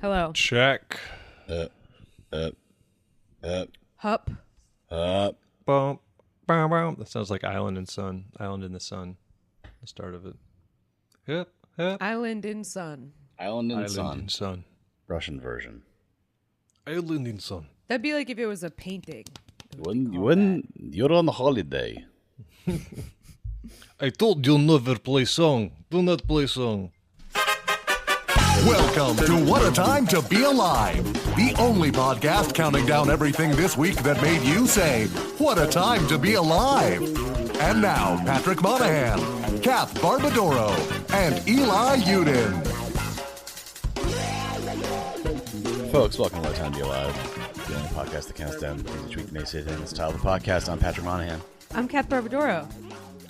Hello. Check. Hup. Bump. Bum, bum. That sounds like Island in Sun. Island in the Sun. The start of it. Yep. Yep. Island in Sun. Island in Island in Sun. Russian version. Island in Sun. That'd be like if it was a painting. You're on holiday. I told you never play song. Do not play song. Welcome to What a Time to Be Alive, the only podcast counting down everything this week that made you say, what a time to be alive. And now, Patrick Monahan, Kath Barbadoro, and Eli Uden. Folks, welcome to What a Time to Be Alive, the only podcast that counts down things each week that makes it in this title of the podcast. I'm Patrick Monahan. I'm Kath Barbadoro.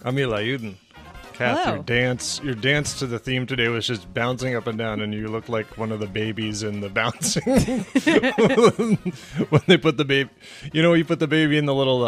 I'm Eli Uden. Kath, Hello. your dance to the theme today was just bouncing up and down, and you look like one of the babies in the bouncing. When they put the baby, you put the baby in the little,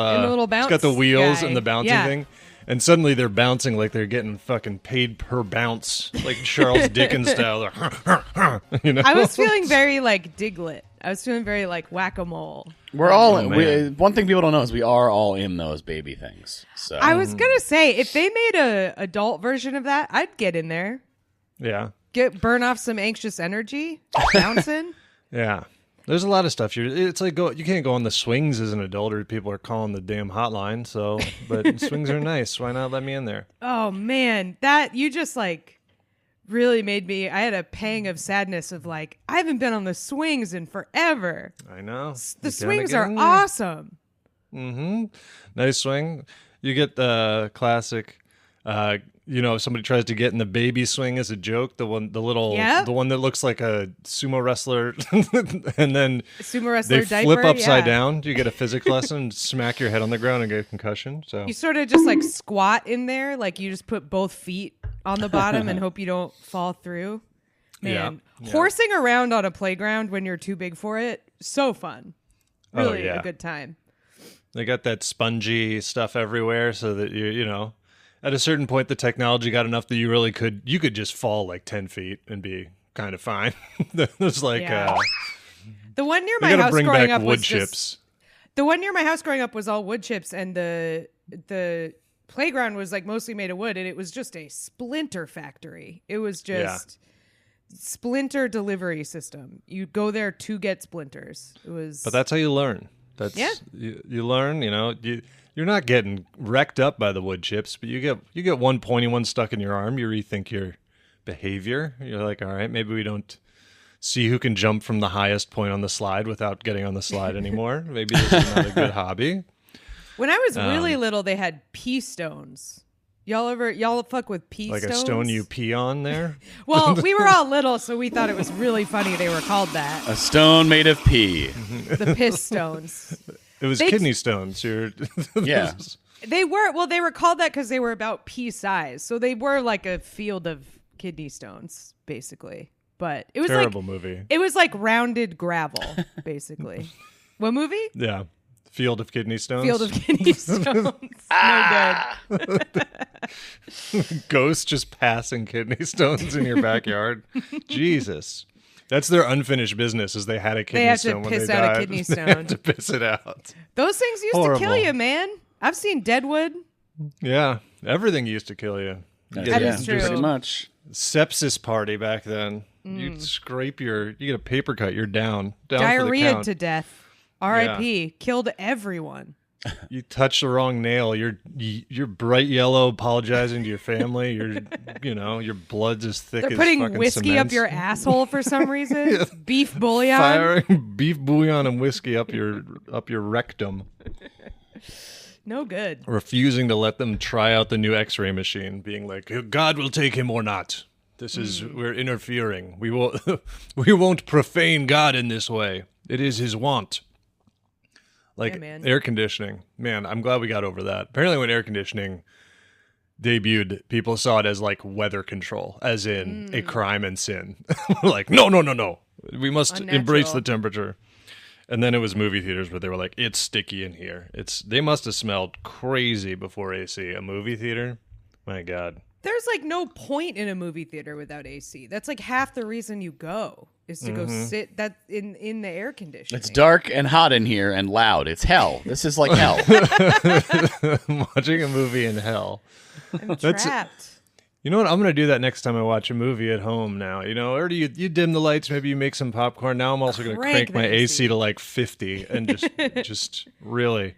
bounce it's got the wheels guy. and the bouncing thing, and suddenly they're bouncing like they're getting fucking paid per bounce, like Charles Dickens style. I was feeling very like Diglett. I was feeling very like whack-a-mole. We're all man. one thing people don't know is we are all in those baby things. So I was gonna say if they made a adult version of that, I'd get in there. Yeah, Burn off some anxious energy, bouncing. yeah. There's a lot of stuff. It's like you can't go on the swings as an adult, or people are calling the damn hotline. So, but swings are nice. Why not let me in there? Oh man, that you just like really made me. I had a pang of sadness of like I haven't been on the swings in forever. I know. The swings are awesome. Mm-hmm. Nice swing. You get the classic. If somebody tries to get in the baby swing as a joke, the one that looks like a sumo wrestler, and then Sumo wrestler they diaper, flip upside yeah. down. You get a physics lesson, smack your head on the ground, and get a concussion. So You sort of just like squat in there, like you just put both feet on the bottom and hope you don't fall through. Man, Yeah. horsing around on a playground when you're too big for it, so fun. Really yeah. a good time. They got that spongy stuff everywhere, so that at a certain point, the technology got enough that you could just fall like 10 feet and be kind of fine. There's like, Yeah. The one near you my gotta house bring growing back up wood was chips. the one near my house growing up was all wood chips, and the playground was like mostly made of wood, and it was just a splinter factory. It was just splinter delivery system. You go there to get splinters. It was, But that's how you learn. You learn. You're not getting wrecked up by the wood chips, but you get one pointy one stuck in your arm. You rethink your behavior. You're like, all right, maybe we don't see who can jump from the highest point on the slide without getting on the slide anymore. Maybe this is not a good hobby. When I was really little, they had pea stones. Y'all fuck with pea Like stones? a stone you pee on there. Well, we were all little, so we thought it was really funny they were called that. a stone made of pea. The piss stones. It was kidney stones. Yeah. They were called that because they were about pea size. So they were like a field of kidney stones, basically. But it was Terrible movie. It was like rounded gravel, basically. What movie? Yeah. Field of kidney stones. Field of kidney stones. No good. Ghosts just passing kidney stones in your backyard. Jesus. That's their unfinished business, is they had a kidney They have stone to when piss they out a died. kidney They stone. had to piss it out. Those things used Horrible. to kill you, man. I've seen Deadwood. Yeah. Everything used to kill you. That is true. Pretty much. Sepsis party back then. You'd scrape you get a paper cut, you're down. Down for the Diarrhea count. to death. R.I.P. Killed everyone. You touch the wrong nail, you're bright yellow apologizing to your family. Your blood's as thick They're as putting fucking whiskey cement. up your asshole for some reason. Beef bouillon. Firing beef bouillon and whiskey up your rectum. No good. Refusing to let them try out the new X-ray machine, being like, God will take him or not. We're interfering. We won't profane God in this way. It is his want. Like Yeah, man. air conditioning. Man, I'm glad we got over that. Apparently when air conditioning debuted, people saw it as like weather control, as in a crime and sin. Like, no. We must embrace the temperature. And then it was movie theaters where they were like, it's sticky in here. They must have smelled crazy before AC. A movie theater? My God. There's like no point in a movie theater without AC. That's like half the reason you go. is to go sit that in the air conditioning. It's dark and hot in here and loud. It's hell. This is like hell. Watching a movie in hell. I'm trapped. You know what? I'm going to do that next time I watch a movie at home now. Or do you dim the lights, maybe you make some popcorn. Now I'm also going to crank my AC to like 50 and just really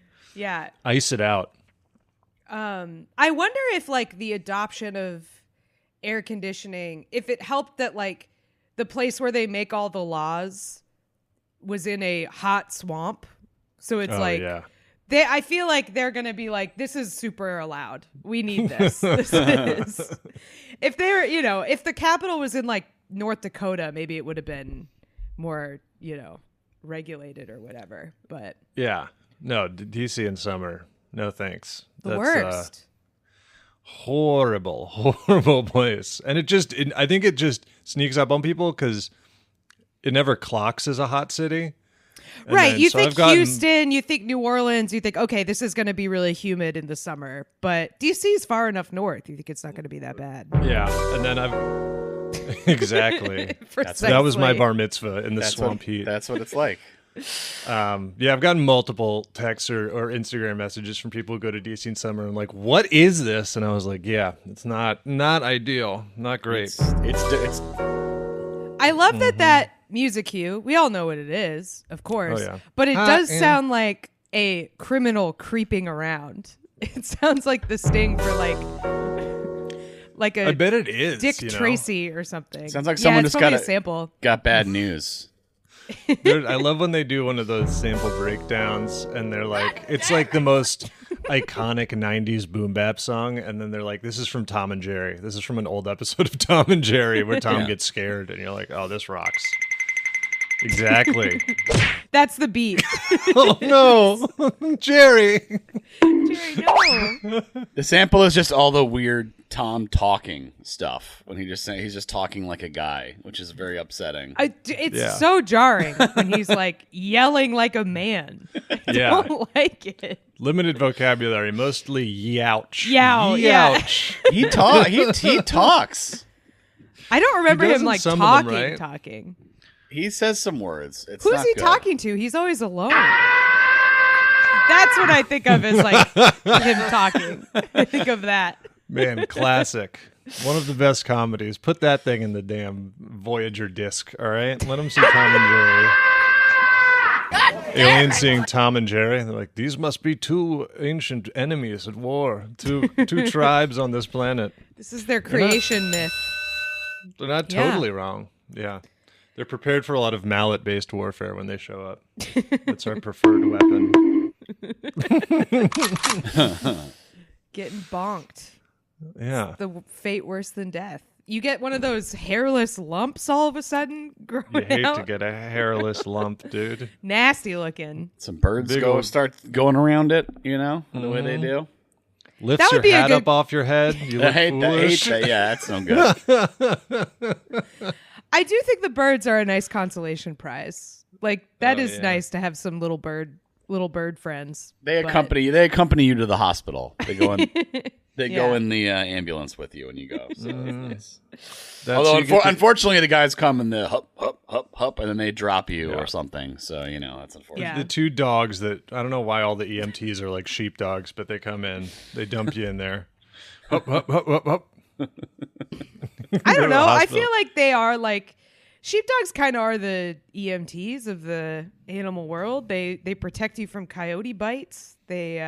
ice it out. I wonder if like the adoption of air conditioning, if it helped that like the place where they make all the laws was in a hot swamp. So it's I feel like they're going to be like, this is super allowed. We need this. This is. If they're, if the capital was in like North Dakota, maybe it would have been more, regulated or whatever. But yeah, no, DC in summer. No thanks. The worst. Horrible place. And I think it just sneaks up on people because it never clocks as a hot city. And right. You think Houston, you think New Orleans, you think, okay, this is going to be really humid in the summer. But DC's far enough north. You think it's not going to be that bad. Yeah. And then exactly. That was my bar mitzvah in the swamp heat. That's what it's like. I've gotten multiple texts or Instagram messages from people who go to DC in summer. I'm like, what is this? And I was like, yeah, it's not ideal, not great. It's I love that music cue. We all know what it is, of course. Oh, yeah. But it does sound like a criminal creeping around. It sounds like the sting for like a I bet it is Dick Tracy or something. Sounds like someone just got a sample. Got bad news. Dude, I love when they do one of those sample breakdowns and they're like, it's like the most iconic 90s boom bap song, and then they're like, this is from Tom and Jerry. This is from an old episode of Tom and Jerry where Tom gets scared, and you're like, oh, this rocks. Exactly. That's the beat. Oh no, Jerry. Jerry, no. The sample is just all the weird Tom talking stuff when he's just talking like a guy, which is very upsetting. It's so jarring when he's like yelling like a man. I don't like it. Limited vocabulary, mostly youch. Youch. He talks. I don't remember him like some talking. of them, right? Talking. He says some words. Who's he talking to? He's always alone. That's what I think of as like him talking. I think of that. Man, classic. One of the best comedies. Put that thing in the damn Voyager disc, all right? Let them see Tom and Jerry. Aliens seeing Tom and Jerry. They're like, these must be two ancient enemies at war. Two tribes on this planet. This is their creation myth. They're not totally wrong. Yeah. They're prepared for a lot of mallet-based warfare when they show up. That's our preferred weapon. Getting bonked. Yeah. It's the fate worse than death. You get one of those hairless lumps all of a sudden growing You hate out. to get a hairless lump, dude. Nasty looking. Some birds start going around it, the way they do. Lifts your hat up off your head. You look foolish. I hate that. Yeah, that's no good. I do think the birds are a nice consolation prize. Like that is nice to have some little bird friends. They accompany you to the hospital. They go in. Go in the ambulance with you when you go. So it's nice. Although unfortunately, the guys come and the hup hup hup hup, and then they drop you or something. So that's unfortunate. Yeah. The two dogs that I don't know why all the EMTs are like sheepdogs, but they come in, they dump you in there. Hup hup hup hup hup. I don't know. I feel like they are like sheepdogs. Kind of are the EMTs of the animal world. They protect you from coyote bites. They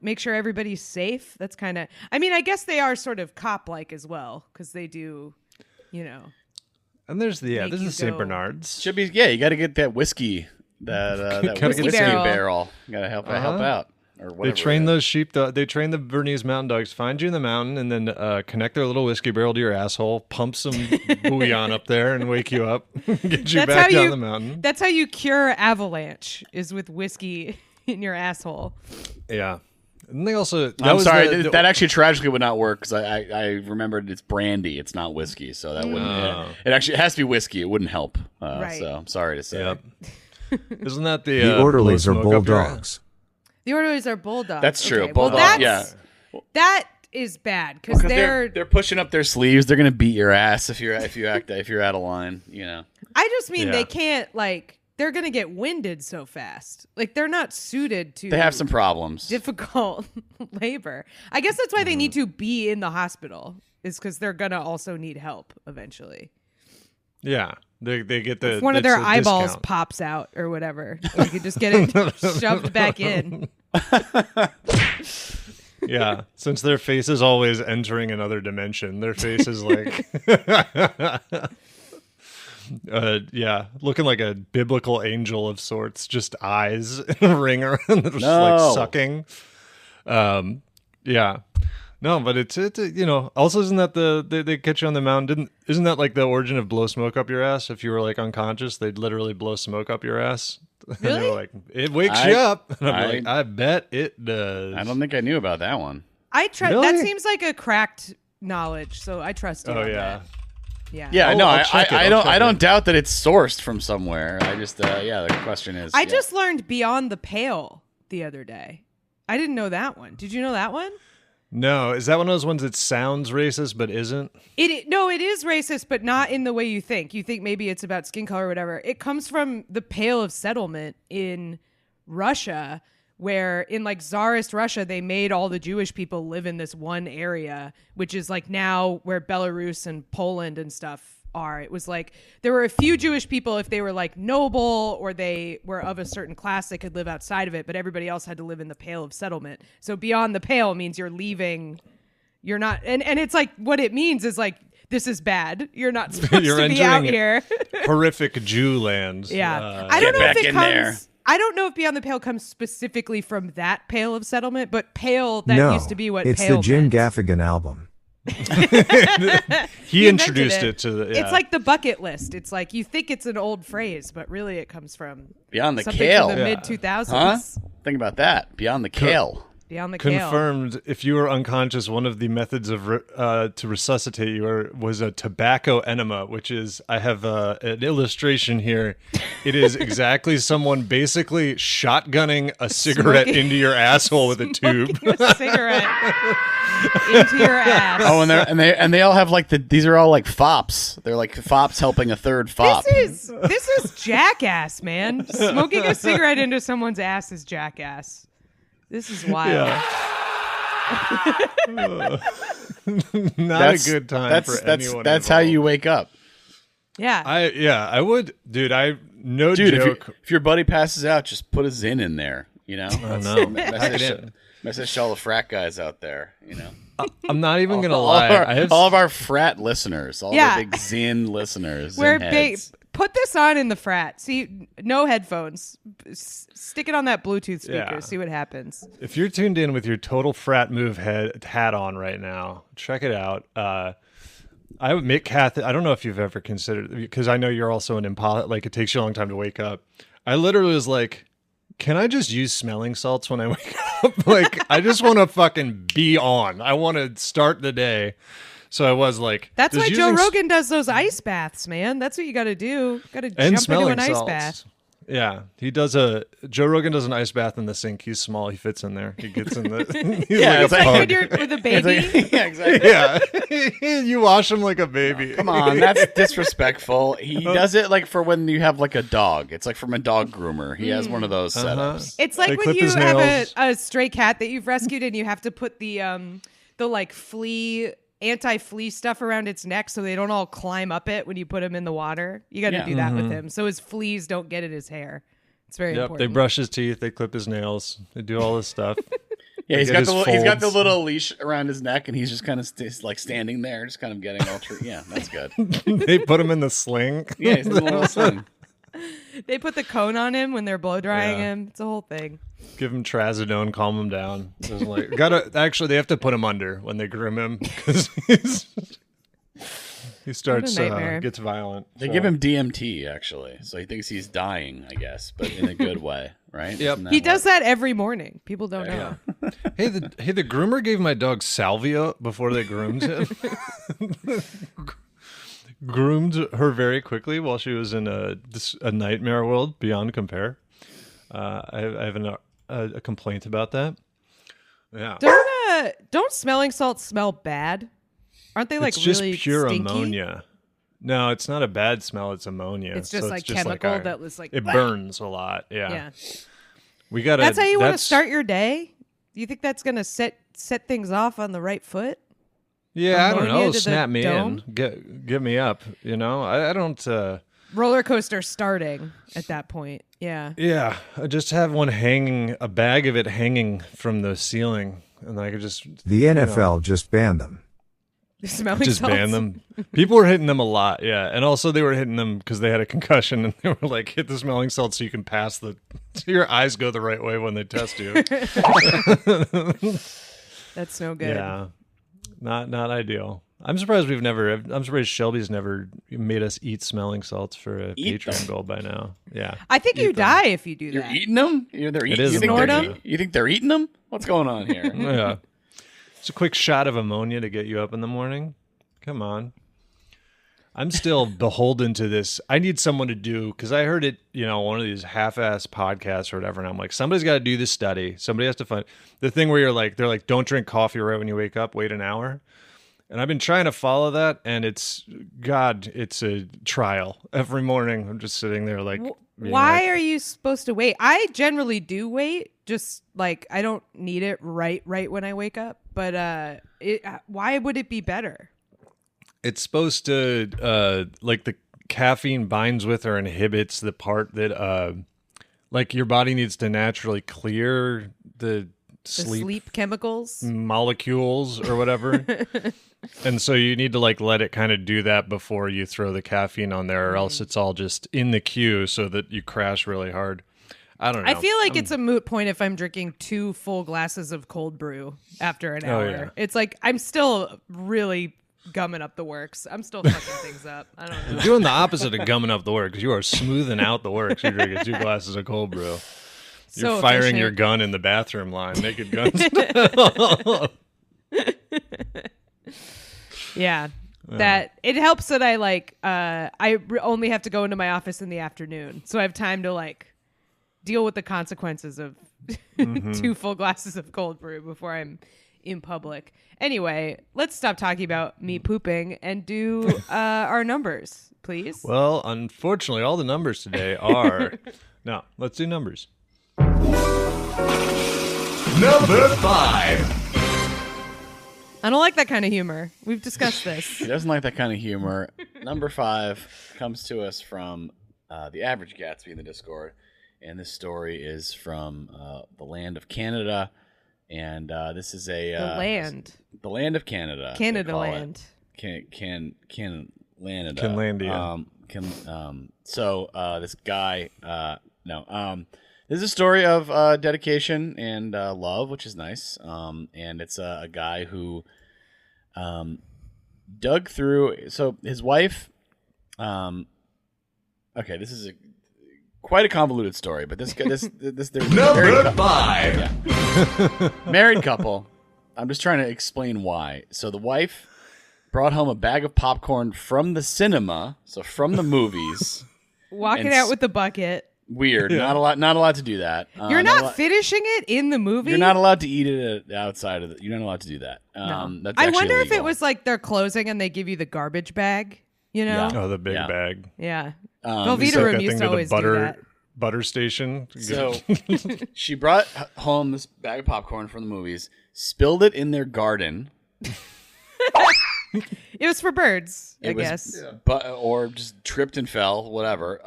make sure everybody's safe. That's kind of. I mean, I guess they are sort of cop-like as well because they do, And there's the Saint Bernards. Should be you got to get that whiskey that whiskey barrel. You got to help out. Or they train those sheepdog. They train the Bernese mountain dogs. Find you in the mountain and then connect their little whiskey barrel to your asshole. Pump some bouillon up there and wake you up. Get you back down the mountain. That's how you cure avalanche. Is with whiskey in your asshole. Yeah. And they also. I'm sorry. That actually tragically would not work because I remembered it's brandy. It's not whiskey, so that wouldn't. It actually has to be whiskey. It wouldn't help. Right. So I'm sorry to say. Yep. Isn't that the orderlies are bulldogs? The orderlies are bulldogs. That's true. Okay, Bulldog. That is bad because they're pushing up their sleeves. They're gonna beat your ass if you're out of line. I just mean they can't they're gonna get winded so fast. Like they're not suited to. They have some problems. Difficult labor. I guess that's why they need to be in the hospital. Is because they're gonna also need help eventually. Yeah, they get the if one of their eyeballs discount. Pops out or whatever. They could just get it shoved back in. Yeah, since their face is always entering another dimension, their face is like, looking like a biblical angel of sorts, just eyes in a ring around, just like sucking. Yeah. No, but it's also isn't that they catch you on the mountain? Isn't that like the origin of blow smoke up your ass? If you were like unconscious, they'd literally blow smoke up your ass. Really? And they were like, it wakes you up. And I'm like, I bet it does. I don't think I knew about that one. Really? That seems like a cracked knowledge, so I trust you. Oh on yeah. That. Yeah. No, I don't doubt that it's sourced from somewhere. I just the question is. I just learned Beyond the Pale the other day. I didn't know that one. Did you know that one? No, is that one of those ones that sounds racist but isn't? It is racist, but not in the way you think. You think maybe it's about skin color or whatever. It comes from the Pale of Settlement in Russia, where in like Tsarist Russia, they made all the Jewish people live in this one area, which is like now where Belarus and Poland and stuff are. It was like there were a few Jewish people if they were like noble or they were of a certain class, they could live outside of it, but everybody else had to live in the Pale of Settlement. So Beyond the Pale means you're leaving. You're not, and it's like what it means is like this is bad. You're not supposed to be out here. Horrific Jew land. Yeah, I don't know if it comes. I don't know if Beyond the Pale comes specifically from that Pale of Settlement, but Pale used to be what it's Pale the Jim meant. Gaffigan album. He introduced it to the. Yeah. It's like the bucket list. It's like you think it's an old phrase, but really it comes from Beyond the something Kale. from the mid 2000s. Huh? Think about that. Beyond the Kale. Beyond the Kale. Confirmed. If you were unconscious, one of the methods of to resuscitate you was a tobacco enema, which is I have an illustration here. It is exactly someone basically shotgunning a cigarette into your asshole with a tube. A cigarette into your ass. Oh, and they all have like these are all like fops. They're like fops helping a third fop. This is jackass, man. Smoking a cigarette into someone's ass is jackass. This is wild. Yeah. Not a good time for anyone. That's how you wake up. Yeah. I would, dude. No dude, joke. If your buddy passes out, just put a Zin in there. Oh no. Message to all the frat guys out there. I'm not even gonna lie. All of our frat listeners, all the big Zin listeners. Put this on in the frat. See, no headphones. Stick it on that Bluetooth speaker. Yeah. See what happens. If you're tuned in with your total frat move hat on right now, check it out. I would make Kath. I don't know if you've ever considered, because I know you're also an impala. Like it takes you a long time to wake up. I literally was like, can I just use smelling salts when I wake up? Like I just want to fucking be on. I want to start the day. So I was like, that's why Joe Rogan does those ice baths, man. That's what you got to do. Got to jump into an ice bath. Yeah, Joe Rogan does an ice bath in the sink. He's small. He fits in there. He gets in the. It's like when you're with a baby. Yeah, exactly. Yeah, you wash him like a baby. Oh, come on, that's disrespectful. He does it like for when you have like a dog. It's like from a dog groomer. He has one of those setups. It's like when you have a stray cat that you've rescued and you have to put the like anti-flea stuff around its neck so they don't all climb up it when you put him in the water. You got to do that with him so his fleas don't get in his hair. It's very important. They brush his teeth, they clip his nails, they do all this stuff. Yeah, he's got the little leash around his neck and he's just kind of like standing there, just kind of getting all yeah, that's good. They put him in the sling. Yeah, he's in the little sling. They put the cone on him when they're blow drying him. It's a whole thing. Give him trazodone, calm him down. Like, they have to put him under when they groom him because he starts gets violent. They give him DMT actually, so he thinks he's dying, I guess, but in a good way, right? Yep. He does that every morning. People don't know. Hey, the groomer gave my dog salvia before they groomed him. Groomed her very quickly while she was in a nightmare world beyond compare. I have a complaint about that. Yeah. don't smelling salts smell bad? Aren't they like it's just really pure stinky? ammonia. No, it's not a bad smell. It's ammonia. It's just so like it's just chemical like that was like it burns a lot. Yeah. Yeah. We got. That's how you want to start your day. Do you think that's gonna set things off on the right foot? Yeah, I don't Ammonia know. to the Snap me dome? in. Get me up. You know, I don't. Roller coaster starting at that point. Yeah. Yeah, I just have one hanging, a bag of it hanging from the ceiling, and then I could just. The NFL just banned them. Smelling Just salts. ban them. People were hitting them a lot, yeah, and also they were hitting them because they had a concussion, and they were like, "Hit the smelling salt so you can pass so your eyes go the right way when they test you." That's no good. Yeah, not ideal. I'm surprised Shelby's never made us eat smelling salts for a Patreon goal by now. Yeah, I think you die if you do You're that. eating them? You think they're eating them? What's going on here? yeah. It's a quick shot of ammonia to get you up in the morning. Come on. I'm still beholden to this. I need someone to do, because I heard it, one of these half-ass podcasts or whatever, and I'm like, somebody's got to do this study. Somebody has to find the thing where they're like, don't drink coffee right when you wake up, wait an hour. And I've been trying to follow that, and it's a trial. Every morning, I'm just sitting there like... Why are you supposed to wait? I generally do wait, just like I don't need it right when I wake up. But why would it be better? It's supposed to, like the caffeine binds with or inhibits the part that, like your body needs to naturally clear the sleep chemicals, molecules or whatever. And so you need to let it kind of do that before you throw the caffeine on there, or else it's all just in the queue so that you crash really hard. I don't know. I feel like it's a moot point if I'm drinking 2 full glasses of cold brew after an hour. Yeah. It's like I'm still really gumming up the works. I'm still fucking things up. I don't know. You're doing the opposite of gumming up the works. You are smoothing out the works. You're drinking 2 glasses of cold brew. You're So firing efficient. your gun in the bathroom line. Naked guns. Yeah. That it helps that I only have to go into my office in the afternoon, so I have time to deal with the consequences of 2 full glasses of cold brew before I'm in public. Anyway, let's stop talking about me pooping and do our numbers, please. Well, unfortunately, all the numbers today are... No, let's do numbers. Number 5. I don't like that kind of humor. We've discussed this. He doesn't like that kind of humor. Number 5 comes to us from the Average Gatsby in the Discord, and this story is from the land of Canada, and this is the land of Canada. Canada land. Canlandia. So this guy, this is a story of dedication and love, which is nice. And it's a guy who dug through. So his wife. Okay, this is quite a convoluted story, but this there's Number 5. Yeah. Married couple. I'm just trying to explain why. So the wife brought home a bag of popcorn from the cinema, so from the movies. Walking out with the bucket. Weird. Yeah. Not allowed to do that. You're not finishing it in the movie? You're not allowed to eat it outside of it. You're not allowed to do that. No. That's I wonder illegal. if it was like they're closing and they give you the garbage bag, Yeah. Oh, the big bag. Yeah. Velveeta Velveeta Room that used thing to to always the do that. butter station. So she brought home this bag of popcorn from the movies, spilled it in their garden. It was for birds, I guess. Or just tripped and fell, whatever.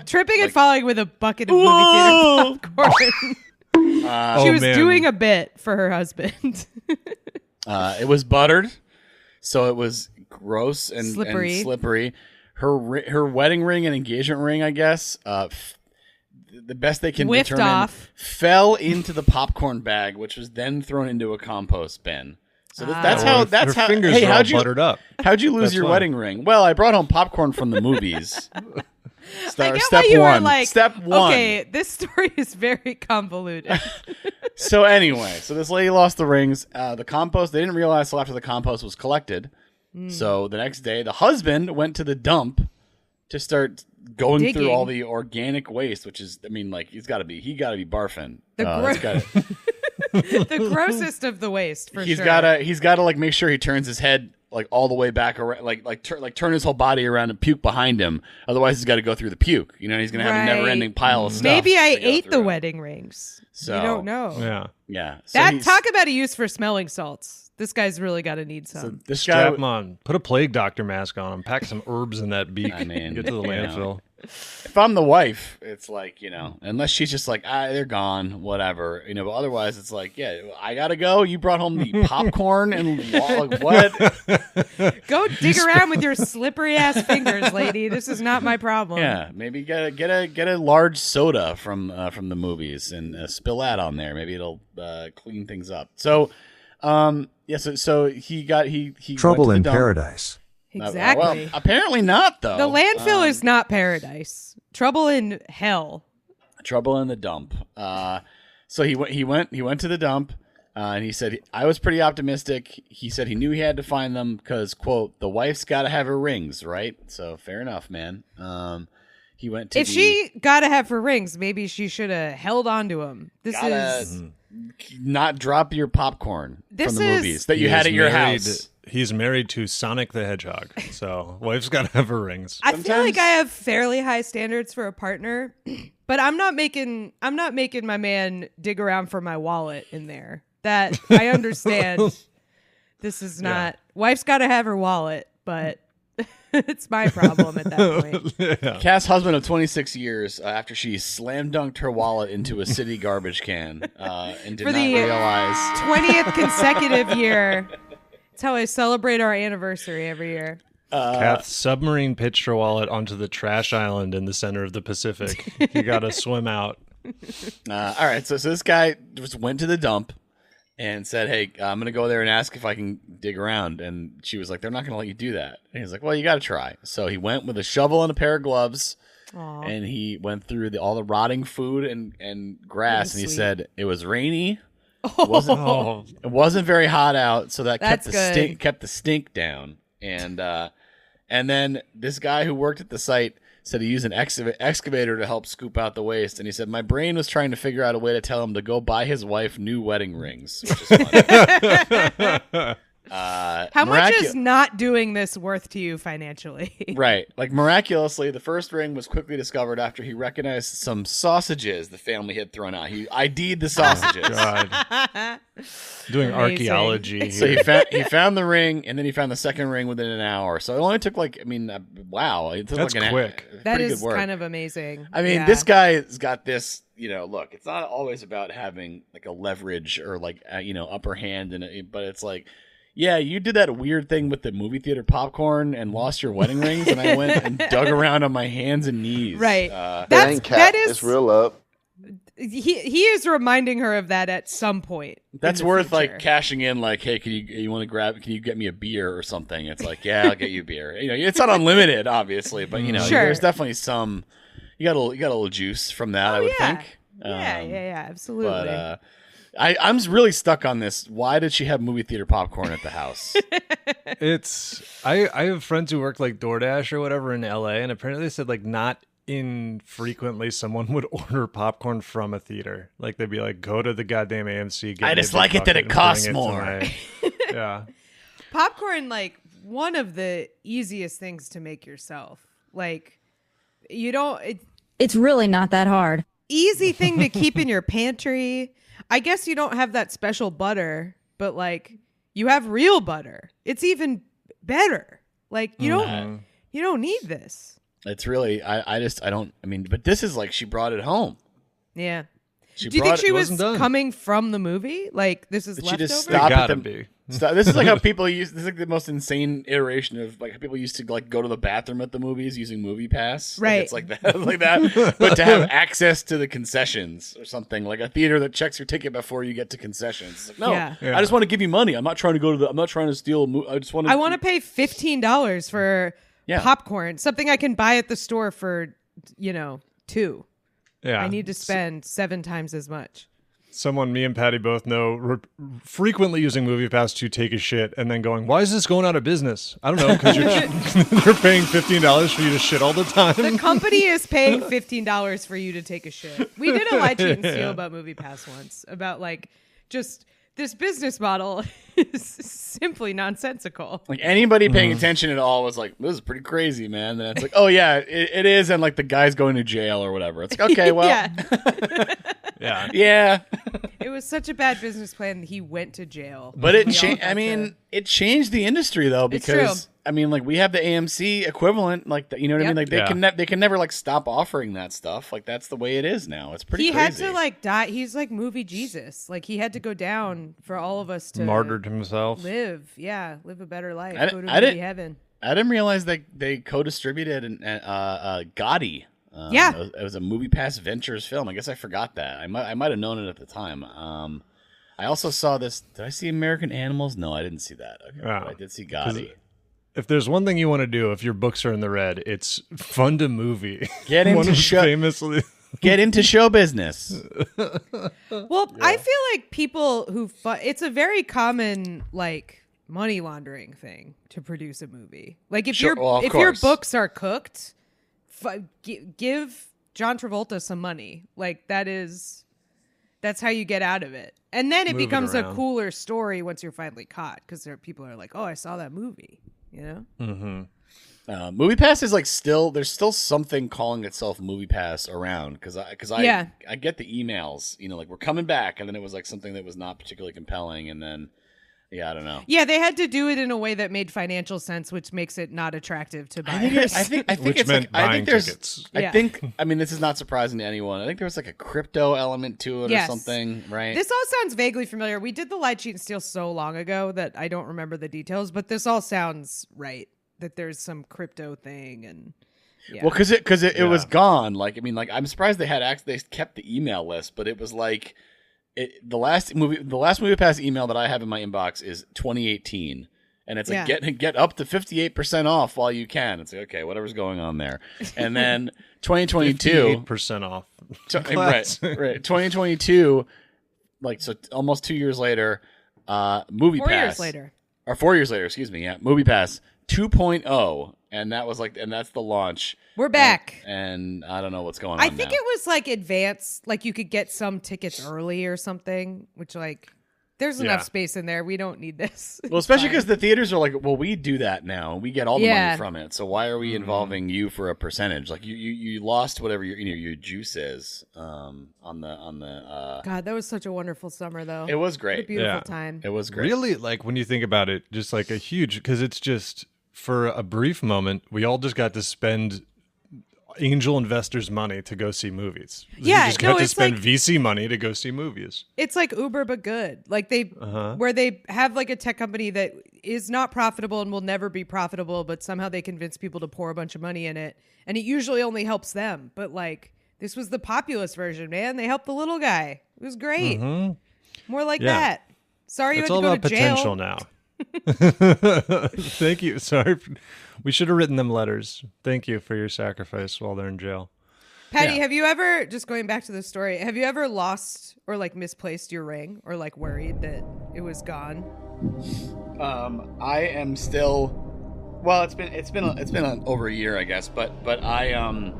Tripping and falling with a bucket of movie theater popcorn. She was doing a bit for her husband. It was buttered, so it was gross and slippery. Her wedding ring and engagement ring, I guess, the best they can Whiffed determine, off. fell into the popcorn bag, which was then thrown into a compost bin. So that's how. Fingers Hey, are all how'd you buttered up. How'd you lose That's your why. wedding ring? Well, I brought home popcorn from the movies. I get why you were like, Step 1. okay, this story is very convoluted. So anyway, this lady lost the rings. The compost, they didn't realize till after the compost was collected. So the next day, the husband went to the dump to start going Digging. through all the organic waste, which is, he got to be barfing. The grossest of the waste, for he's sure. He's gotta like make sure he turns his head like all the way back around, like turn his whole body around and puke behind him. Otherwise, he's got to go through the puke. You know, he's gonna have a never-ending pile of stuff. Maybe I ate the wedding rings. So you don't know. Yeah. So talk about a use for smelling salts. This guy's really got to need some. So this Strap him on. Put a plague doctor mask on him. Pack some herbs in that beak. I mean, get to the landfill. If I'm the wife, it's like, you know, unless she's just like, they're gone, whatever, you know, but otherwise it's like, yeah, I gotta go. You brought home the popcorn and like, what? Go dig around with your slippery ass fingers, lady. This is not my problem. Yeah, maybe get a large soda from the movies and spill that on there. Maybe it'll clean things up. So, so he Trouble in paradise. Exactly. Well, apparently not, though. The landfill is not paradise. Trouble in hell. Trouble in the dump. So he went to the dump, and he said, I was pretty optimistic. He said he knew he had to find them because, quote, the wife's got to have her rings, right? So fair enough, man. He went to she got to have her rings, maybe she should have held on to them. Not drop your popcorn from the movies that you had at your house. He's married to Sonic the Hedgehog, so wife's got to have her rings. I feel like I have fairly high standards for a partner, but I'm not making my man dig around for my wallet in there. That I understand. This is not wife's got to have her wallet, but it's my problem at that point. Yeah. Cass' husband of 26 years after she slam dunked her wallet into a city garbage can and did not realize 20th consecutive year. That's how I celebrate our anniversary every year. Kath submarine pitched her wallet onto the trash island in the center of the Pacific. You got to swim out. All right, so this guy just went to the dump and said, hey, I'm going to go there and ask if I can dig around. And she was like, they're not going to let you do that. And he's like, well, you got to try. So he went with a shovel and a pair of gloves. Aww. And he went through all the rotting food and grass. And he said it was rainy. It wasn't very hot out, so that kept the stink down. And then this guy who worked at the site said he used an excavator to help scoop out the waste. And he said, my brain was trying to figure out a way to tell him to go buy his wife new wedding rings, which is funny. How much is not doing this worth to you financially? Right. Like, miraculously, the first ring was quickly discovered after he recognized some sausages the family had thrown out. He ID'd the sausages. God. Doing archaeology. So he found the ring, and then he found the second ring within an hour. So it only took wow. It took That's quick. That is kind of amazing. I mean, this guy's got this, look, it's not always about having like a leverage or like, upper hand, but it's like, yeah, you did that weird thing with the movie theater popcorn and lost your wedding rings, and I went and dug around on my hands and knees. It Right. ain't cat. It's real up. He is reminding her of that at some point. That's worth like cashing in. Like, hey, can you get me a beer or something? It's like, yeah, I'll get you a beer. It's not unlimited, obviously, but sure. There's definitely some. You got a little juice from that, I would think. Yeah, absolutely. But I'm really stuck on this. Why did she have movie theater popcorn at the house? I have friends who work like DoorDash or whatever in LA, and apparently they said like not infrequently someone would order popcorn from a theater. Like they'd be like, go to the goddamn AMC. I just like it that it costs more. Yeah. Popcorn, like one of the easiest things to make yourself. Like it's really not that hard. Easy thing to keep in your pantry. I guess you don't have that special butter, but like you have real butter. It's even better. Like you don't need this. It's really but this is like she brought it home. Yeah. Do you think she was coming from the movie? Like this is leftover? She just stopped at the This is like how people use. This is like the most insane iteration of like how people used to like go to the bathroom at the movies using Movie Pass. Right. It's like that, but to have access to the concessions or something like a theater that checks your ticket before you get to concessions. It's like, no, I just want to give you money. I'm not trying to go to I'm not trying to steal. I want to pay $15 for popcorn, something I can buy at the store for $2. Yeah. I need to spend 7 times as much. Someone me and Patty both know frequently using MoviePass to take a shit and then going, why is this going out of business? I don't know, because they're paying $15 for you to shit all the time. The company is paying $15 for you to take a shit. We did a Lie, Cheat, and Steal about MoviePass once, about like just this business model is simply nonsensical. Like anybody paying attention at all was like, this is pretty crazy, man. And it's like, oh yeah, it is. And like the guy's going to jail or whatever. It's like, okay, well. Yeah. It was such a bad business plan that he went to jail. But it changed. I mean, it changed the industry though, because I mean, like we have the AMC equivalent, like you know what I mean? Like they can never like stop offering that stuff. Like that's the way it is now. It's pretty. He crazy. had to like die. He's like movie Jesus. Like he had to go down for all of us to martyred himself. Live a better life. Go to movie heaven. I didn't realize that they co-distributed Gotti. It was a Movie Pass Ventures film. I guess I forgot that. I might have known it at the time. I also saw this. Did I see American Animals? No, I didn't see that. Okay, but I did see Gotti. If there's one thing you want to do, if your books are in the red, it's fund a movie. Get into Get into show business. Well, I feel like people who it's a very common like money laundering thing to produce a movie. Like if your books are cooked, give John Travolta some money. Like that's how you get out of it. And then it becomes a cooler story once you're finally caught, because people are like, "Oh, I saw that movie." You know. Mm-hmm. Movie Pass is like there's still something calling itself Movie Pass around, because I get the emails, you know, like we're coming back, and then it was like something that was not particularly compelling, and then I don't know. Yeah, they had to do it in a way that made financial sense, which makes it not attractive to buyers. I think it's like tickets. I mean, this is not surprising to anyone. I think there was like a crypto element to it or something, right? This all sounds vaguely familiar. We did the Lie, Cheat, and Steal so long ago that I don't remember the details, but this all sounds right. That there's some crypto thing, and well, because it was gone. Like I mean, like I'm surprised they kept the email list, but it was like the last Movie Pass email that I have in my inbox is 2018, and it's like get up to 58% off while you can. It's like, okay, whatever's going on there, and then 2022 58% off, right. 2022, like so almost 2 years later, Movie Pass 4 years later, or 4 years later, excuse me, Movie Pass 2.0, and that's the launch. We're back, and I don't know what's going on. I think it was like advanced, like you could get some tickets early or something, which like there's enough space in there. We don't need this. Well, especially because the theaters are like, well, we do that now. We get all the money from it, so why are we involving you for a percentage? Like you lost whatever your juice is on the. God, that was such a wonderful summer, though. It was great. What a beautiful time. It was great. Really, like when you think about it, just like a huge, because it's just for a brief moment, we all just got to spend angel investors' money to go see movies. Yeah, you just got to spend like, VC money to go see movies. It's like Uber, but good. Like where they have like a tech company that is not profitable and will never be profitable, but somehow they convince people to pour a bunch of money in it, and it usually only helps them. But like this was the populist version, man. They helped the little guy. It was great. More like that. Sorry, you had to go to jail. It's all about potential now. Thank you. Sorry, we should have written them letters. Thank you for your sacrifice while they're in jail. Patty, have you ever, just going back to the story, have you ever lost or like misplaced your ring, or like worried that it was gone? I am still. Well, it's been over a year, I guess, but I'm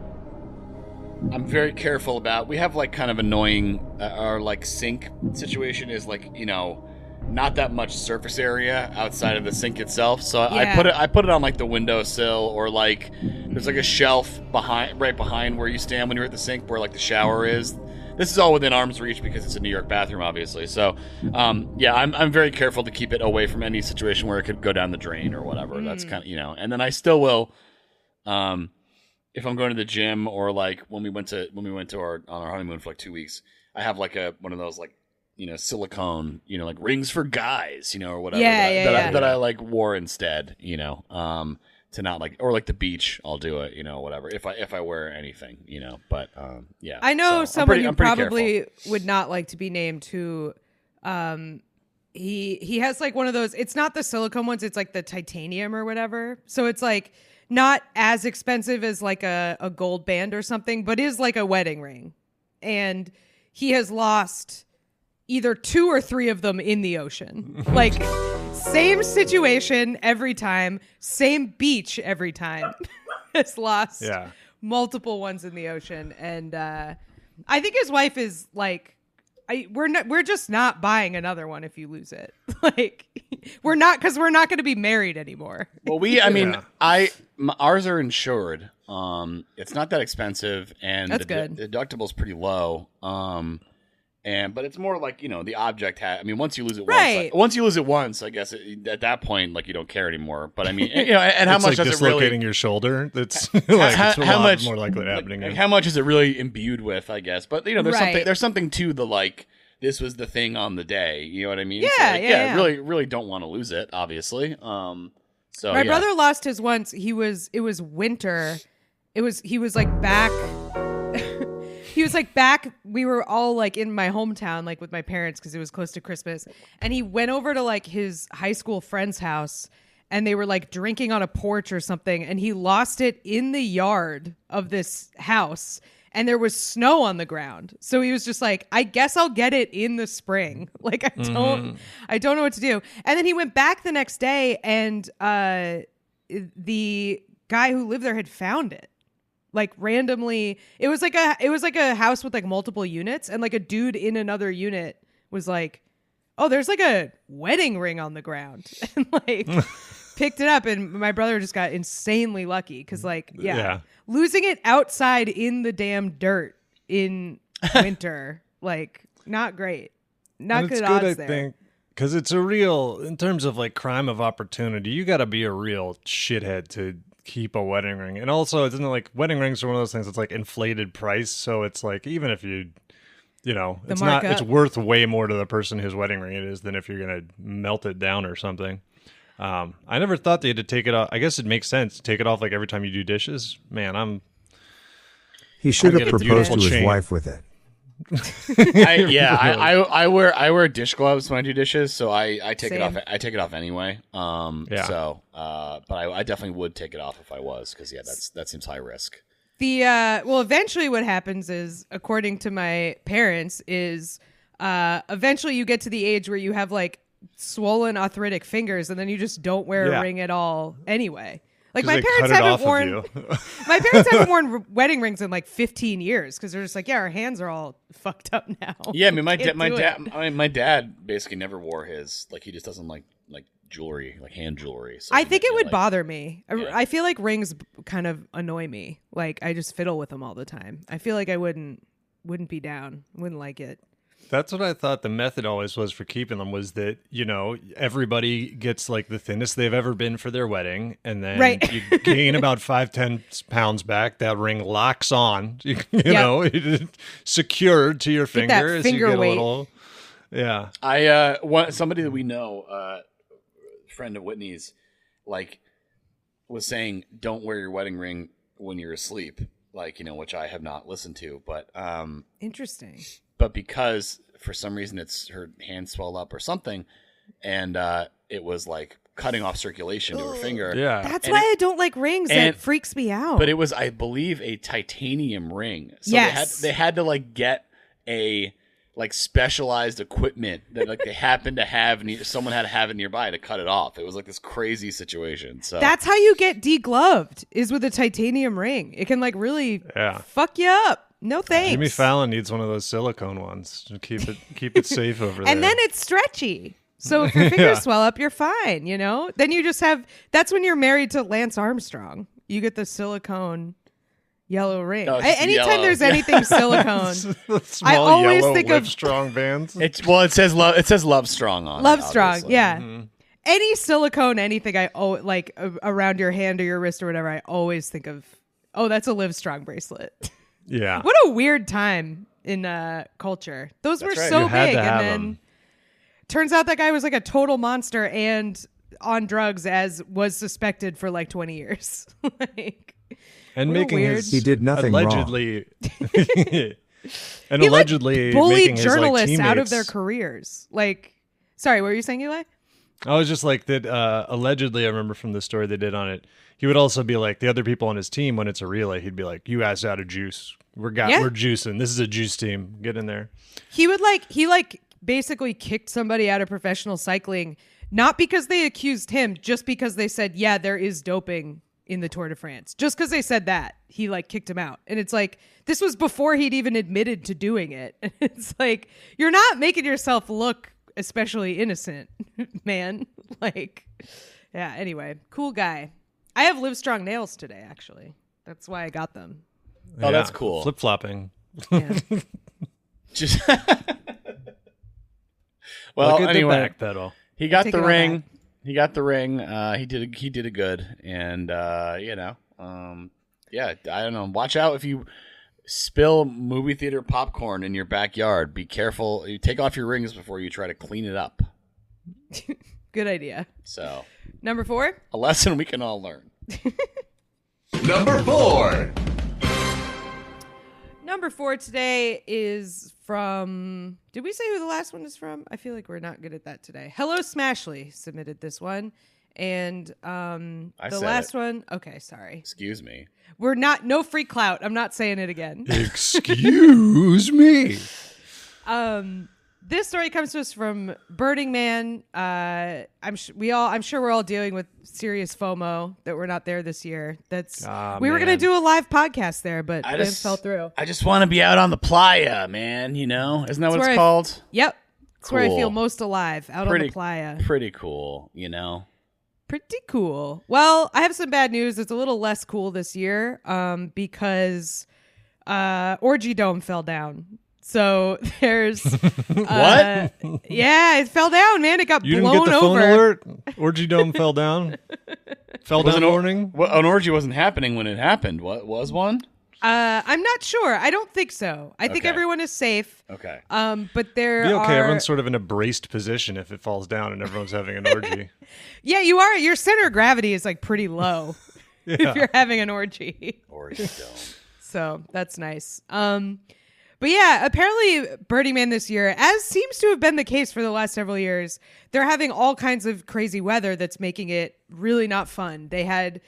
very careful about. We have like kind of annoying. Our like sink situation is like, you know, not that much surface area outside of the sink itself, so I put it on like the windowsill, or like there's like a shelf right behind where you stand when you're at the sink, where like the shower is. This is all within arm's reach because it's a New York bathroom, obviously. So, I'm very careful to keep it away from any situation where it could go down the drain or whatever. That's kind of, you know. And then I still will, if I'm going to the gym, or like when we went to our honeymoon for like 2 weeks, I have like one of those like, you know, silicone, you know, like rings for guys, you know, or whatever that I like wore instead, you know, to not like, or like the beach, I'll do it, you know, whatever. If I wear anything, you know, but yeah. I know someone who probably would not like to be named, who he has like one of those, it's not the silicone ones, it's like the titanium or whatever. So it's like not as expensive as like a gold band or something, but is like a wedding ring. And he has lost either 2 or 3 of them in the ocean. Like, same situation every time, same beach every time. Has lost multiple ones in the ocean. And I think his wife is like we're just not buying another one if you lose it. Like, we're not going to be married anymore. Well, ours are insured. It's not that expensive, and that's good. The deductible's pretty low. But it's more like, the object once you lose it once, I guess at that point, like, you don't care anymore. But I mean, and how it's much like does it really dislocating your shoulder? That's like how much more likely happening. Like, how much is it really imbued with? I guess, but there's something to the like. This was the thing on the day. You know what I mean? Yeah. Really don't want to lose it. Obviously. So my brother lost his once. It was winter. He was like back. He was like back. We were all like in my hometown, like with my parents, because it was close to Christmas. And he went over to like his high school friend's house, and they were like drinking on a porch or something. And he lost it in the yard of this house, and there was snow on the ground. So he was just like, I guess I'll get it in the spring. Like, I don't know what to do. And then he went back the next day, and the guy who lived there had found it. Like, randomly, it was like a house with like multiple units, and like a dude in another unit was like, oh, there's like a wedding ring on the ground, and like picked it up. And my brother just got insanely lucky because losing it outside in the damn dirt in winter, like, not great. Not good odds there. I think, because it's a real, in terms of like crime of opportunity, you got to be a real shithead to keep a wedding ring. And also, it's not like wedding rings are one of those things that's like inflated price, so it's like, even if it's worth way more to the person whose wedding ring it is than if you're gonna melt it down or something. I never thought they had to take it off. I guess it makes sense to take it off like every time you do dishes. Man, he should have proposed to his wife with it. I wear dish gloves when I do dishes, so I take it off. I take it off anyway. So, but I definitely would take it off if I was, because that seems high risk. Eventually what happens is, according to my parents, is eventually you get to the age where you have like swollen arthritic fingers, and then you just don't wear a ring at all anyway. Like, my parents haven't worn wedding rings in like 15 years because they're just like, our hands are all fucked up now. Yeah, I mean, my dad basically never wore his. Like, he just doesn't like jewelry, like hand jewelry. So I think it would bother me. Yeah. I feel like rings kind of annoy me. Like, I just fiddle with them all the time. I feel like I wouldn't be down. Wouldn't like it. That's what I thought the method always was for keeping them, was that, everybody gets like the thinnest they've ever been for their wedding, and then you gain about 5-10 pounds back. That ring locks on, secured to your finger as you get a little. Yeah. Somebody that we know, a friend of Whitney's, like, was saying, don't wear your wedding ring when you're asleep, like, which I have not listened to, but interesting. But because for some reason her hand swelled up or something, and it was like cutting off circulation to her finger. Yeah, that's why I don't like rings. It freaks me out. But it was, I believe, a titanium ring. So they had to like get a like specialized equipment that like they happened to have. Someone had to have it nearby to cut it off. It was like this crazy situation. So that's how you get degloved, is with a titanium ring. It can like really fuck you up. No thanks. Jimmy Fallon needs one of those silicone ones to keep it safe over there. And then it's stretchy. So if your fingers swell up, you're fine, Then you just have, that's when you're married to Lance Armstrong. You get the silicone yellow ring. Anytime there's anything silicone, I always think of Strong bands. It says Love Strong on Love it, Strong, obviously. yeah. Mm-hmm. Any silicone, anything like around your hand or your wrist or whatever, I always think of, that's a Live Strong bracelet. Yeah. What a weird time in culture. Those were so big, and then turns out that guy was like a total monster and on drugs, as was suspected for like 20 years. And making he did nothing allegedly wrong. And he allegedly bullied making journalists his, like, out of their careers. Like, sorry, what were you saying, Eli? I was just like that. Allegedly, I remember from the story they did on it, he would also be like, the other people on his team, when it's a relay, he'd be like, "You guys out of juice. We're juicing. This is a juice team. Get in there." He basically kicked somebody out of professional cycling, not because they accused him, just because they said, "Yeah, there is doping in the Tour de France. Just because they said that, he like kicked him out. And it's like, this was before he'd even admitted to doing it. And it's like, you're not making yourself look especially innocent, man. Like, yeah, anyway, cool guy. I have Livestrong nails today, actually. That's why I got them. Oh, that's cool. Flip-flopping. Yeah. Just well, look at anyway, the back pedal. He got the ring. He got the ring. He did it good, and yeah, I don't know. Watch out if you spill movie theater popcorn in your backyard. Be careful. You take off your rings before you try to clean it up. Good idea. So, number 4, a lesson we can all learn. Number 4. Number 4 today is from, did we say who the last one is from? I feel like we're not good at that today. Hello Smashley submitted this one. And the last one, okay, sorry. Excuse me. We're not, no free clout. I'm not saying it again. Excuse me. This story comes to us from Burning Man. I'm sure we're all dealing with serious FOMO that we're not there this year. We were gonna do a live podcast there, but it fell through. I just want to be out on the playa, man. You know, isn't that what it's called? Yep, it's cool. where I feel most alive, out on the playa. Pretty cool, you know. Pretty cool. Well, I have some bad news. It's a little less cool this year, because Orgy Dome fell down. So there's what? Yeah, it fell down, man. It got blown over. You didn't get the phone alert? Orgy Dome fell down. Fell down warning. Well, an orgy wasn't happening when it happened. What was one? I'm not sure. I don't think so. I think everyone is safe. Okay. But there Be okay. are... Everyone's sort of in a braced position if it falls down and everyone's having an orgy. Yeah, you are. Your center of gravity is like pretty low if you're having an orgy. Orgy Dome. So that's nice. But yeah, apparently Burning Man this year, as seems to have been the case for the last several years, they're having all kinds of crazy weather that's making it really not fun. They've had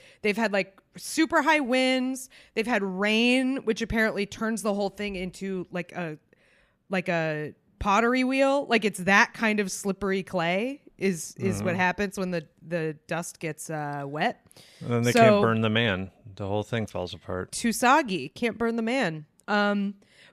like super high winds. They've had rain, which apparently turns the whole thing into like a pottery wheel. Like it's that kind of slippery clay is what happens when the dust gets wet. And then they can't burn the man. The whole thing falls apart. Too soggy. Can't burn the man.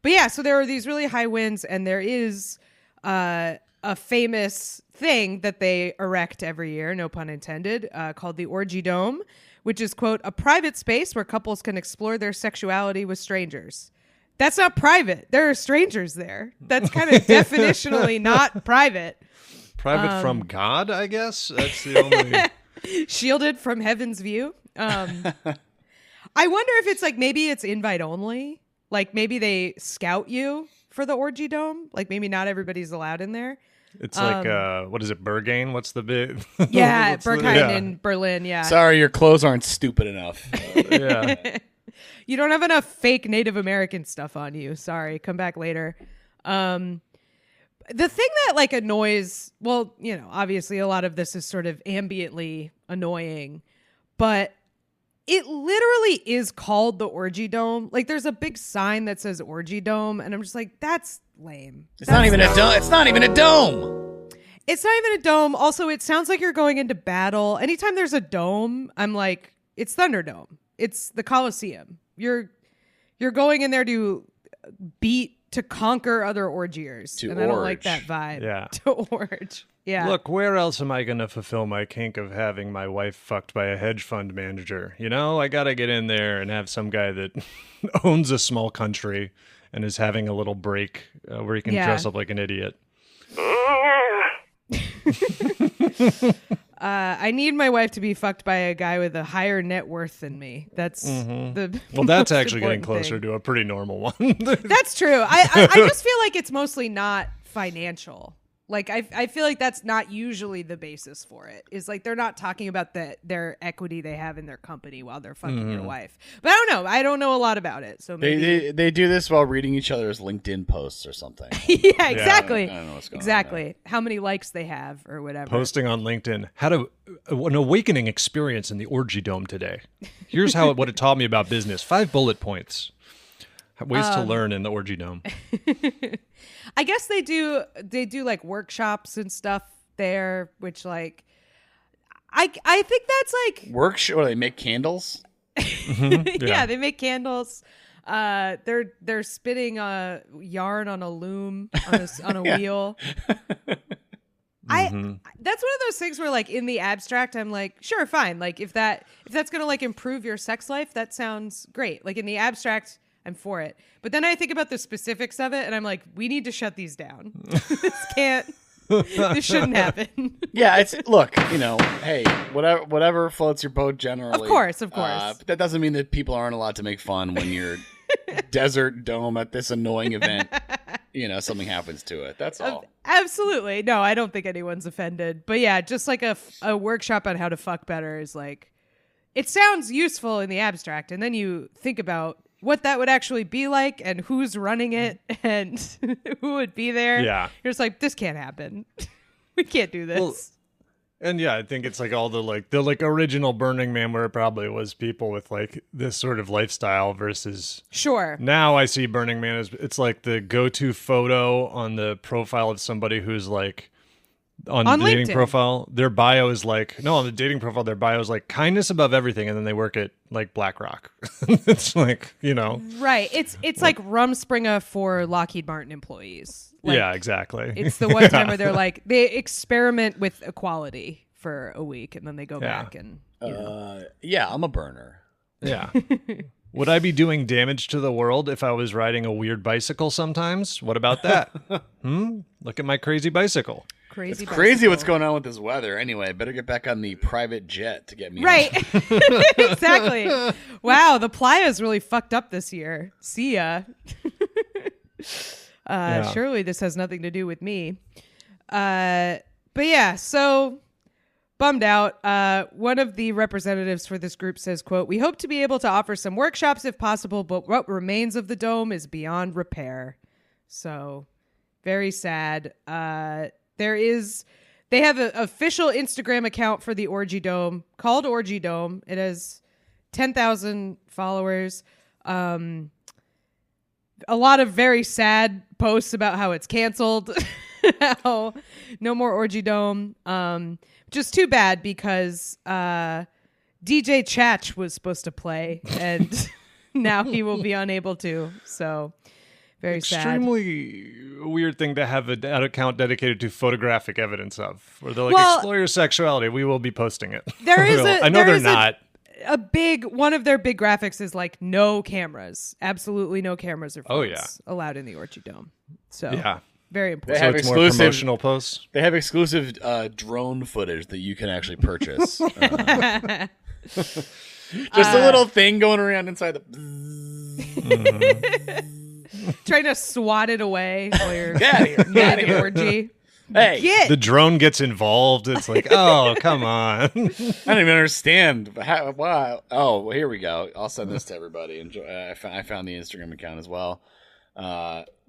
But yeah, so there are these really high winds, and there is a famous thing that they erect every year, no pun intended, called the Orgy Dome, which is, quote, a private space where couples can explore their sexuality with strangers. That's not private. There are strangers there. That's kind of definitionally not private. Private from God, I guess? That's the only... Shielded from heaven's view. I wonder if it's like maybe it's invite only. Like maybe they scout you for the Orgy Dome. Like maybe not everybody's allowed in there. It's like, what is it, Berghain? What's the bit? Yeah, Berghain in Berlin, yeah. Sorry, your clothes aren't stupid enough. Yeah. You don't have enough fake Native American stuff on you. Sorry, come back later. The thing that like annoys, well, you know, obviously a lot of this is sort of ambiently annoying, but it literally is called the Orgy Dome. Like there's a big sign that says Orgy Dome, and I'm just like, that's lame. It's not even a dome. It's not even a dome. It's not even a dome. Also, it sounds like you're going into battle. Anytime there's a dome, I'm like, it's Thunderdome. It's the Coliseum. You're going in there to to conquer other orgiers. And I don't like that vibe. Yeah. To orge. Yeah. Look, where else am I going to fulfill my kink of having my wife fucked by a hedge fund manager? You know, I got to get in there and have some guy that owns a small country and is having a little break where he can dress up like an idiot. I need my wife to be fucked by a guy with a higher net worth than me. That's that's actually getting closer to a pretty normal one. That's true. I just feel like it's mostly not financial. Like I feel like that's not usually the basis for it. Is like they're not talking about their equity they have in their company while they're fucking your wife. But I don't know. I don't know a lot about it. So maybe they do this while reading each other's LinkedIn posts or something. Yeah, exactly. I don't know what's going on there. How many likes they have or whatever. Posting on LinkedIn had an awakening experience in the Orgy Dome today. Here's what it taught me about business. 5 bullet points. Ways to learn in the Orgy Dome. I guess they do like workshops and stuff there, which like I think that's like workshop. They make candles. Yeah, they make candles. They're spinning yarn on a loom on a wheel. That's one of those things where, like, in the abstract, I'm like, sure, fine. Like, if that's gonna like improve your sex life, that sounds great. Like, in the abstract, I'm for it. But then I think about the specifics of it, and I'm like, we need to shut these down. This shouldn't happen. Yeah, look, hey, whatever floats your boat generally. Of course. But that doesn't mean that people aren't allowed to make fun when you're desert dome at this annoying event. Something happens to it. That's all. Absolutely. No, I don't think anyone's offended. But yeah, just like a workshop on how to fuck better is like, it sounds useful in the abstract. And then you think about what that would actually be like and who's running it and who would be there. Yeah. You're just like, this can't happen. We can't do this. Well, and yeah, I think it's like all the original Burning Man where it probably was people with like this sort of lifestyle versus sure. Now I see Burning Man as it's like the go-to photo on the profile of somebody who's like on the dating profile, their bio is like, no, on the dating profile, their bio is like kindness above everything. And then they work at like BlackRock. It's like, Right. It's like Rumspringa for Lockheed Martin employees. Like, yeah, exactly. It's the one time where they're like, they experiment with equality for a week and then they go back and, yeah, I'm a burner. Yeah. Would I be doing damage to the world if I was riding a weird bicycle sometimes? What about that? Look at my crazy bicycle. It's crazy what's going on with this weather. Anyway, better get back on the private jet to get me right. Exactly. Wow, the playa's really fucked up this year. See ya. Surely this has nothing to do with me. But yeah, so bummed out. One of the representatives for this group says, quote, "We hope to be able to offer some workshops if possible, but what remains of the dome is beyond repair." So very sad. They have an official Instagram account for the Orgy Dome called Orgy Dome. It has 10,000 followers. A lot of very sad posts about how it's canceled. How no more Orgy Dome. Just too bad because DJ Chach was supposed to play and now he will be unable to. So very extremely weird thing to have an account dedicated to photographic evidence of. Where they're like, explore your sexuality. We will be posting it. There is I know they're not. One of their big graphics is like no cameras. Absolutely no cameras or phones allowed in the Orgy Dome. So yeah. Very important. So it's more promotional posts. They have exclusive drone footage that you can actually purchase. Just a little thing going around inside the... Trying to swat it away while you're at an orgy. Hey, the drone gets involved. It's like, oh, come on. I don't even understand. Wow. Oh, well, here we go. I'll send this to everybody. Enjoy. I found the Instagram account as well.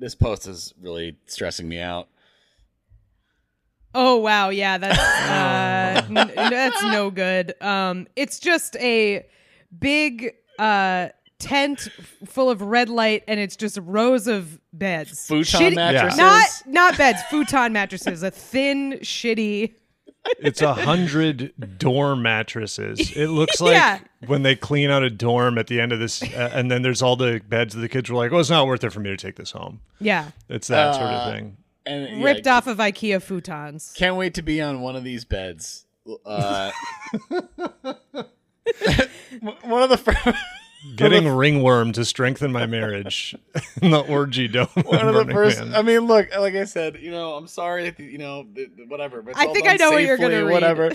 This post is really stressing me out. Oh wow, yeah, that's that's no good. It's just a big tent full of red light, and it's just rows of beds, futon mattresses. Not beds, futon mattresses. A thin, shitty. It's 100 dorm mattresses. It looks like when they clean out a dorm at the end of this, and then there's all the beds that the kids were like, "Oh, it's not worth it for me to take this home." Yeah, it's that sort of thing. And ripped off of IKEA futons. Can't wait to be on one of these beds. One of the getting ringworm to strengthen my marriage in the Orgy Dome. One of the first. I mean, look, like I said, I'm sorry, whatever. But I think I know what you're gonna read. Whatever.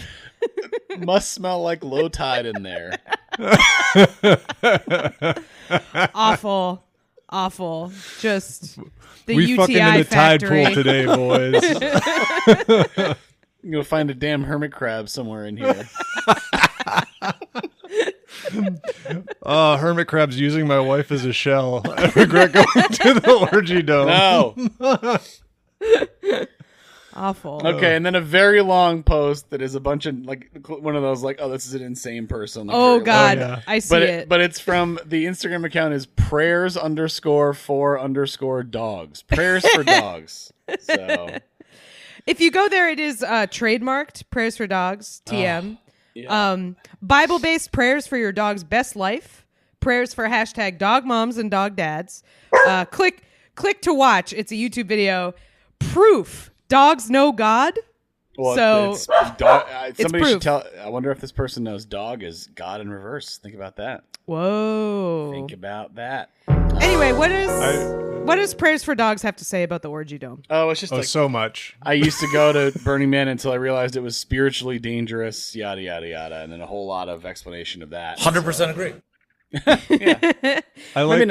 Must smell like low tide in there. Awful. Just the we UTI fucking in the factory. tide pool today, boys. You're gonna find a damn hermit crab somewhere in here. Hermit crab's using my wife as a shell. I regret going to the Orgy Dome. No. Awful. Okay, and then a very long post that is a bunch of like one of those like, oh, this is an insane person. Like, oh God, I see it. But it's from the Instagram account is prayers_for_dogs. Prayers for dogs. So if you go there, it is trademarked Prayers for Dogs TM. Yeah. Bible-based prayers for your dog's best life. Prayers for hashtag dog moms and dog dads. Click to watch. It's a YouTube video. Proof. Dogs know God. Well, so somebody should tell. I wonder if this person knows dog is God in reverse. Think about that. Whoa. Think about that. Anyway, what does prayers for dogs have to say about the Orgy Dome? Oh, it's just so much. I used to go to Burning Man until I realized it was spiritually dangerous, yada yada yada, and then a whole lot of explanation of that. 100% agree. Yeah. I like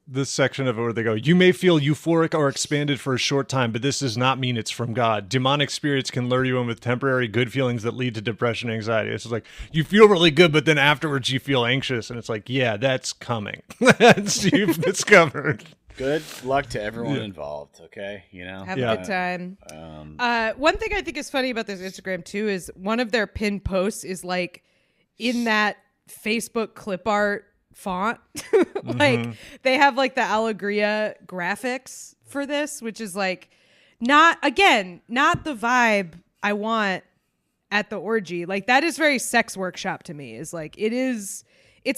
this section of it where they go, you may feel euphoric or expanded for a short time, but this does not mean it's from God. Demonic spirits can lure you in with temporary good feelings that lead to depression and anxiety. It's like, you feel really good, but then afterwards you feel anxious. And it's like, yeah, that's coming. You've discovered. Good luck to everyone involved, okay? Have a good time. One thing I think is funny about this Instagram, too, is one of their pinned posts is like in that Facebook clip art font. They have like the Allegria graphics for this, which is like not the vibe I want at the orgy. Like that is very sex workshop to me. Is like it's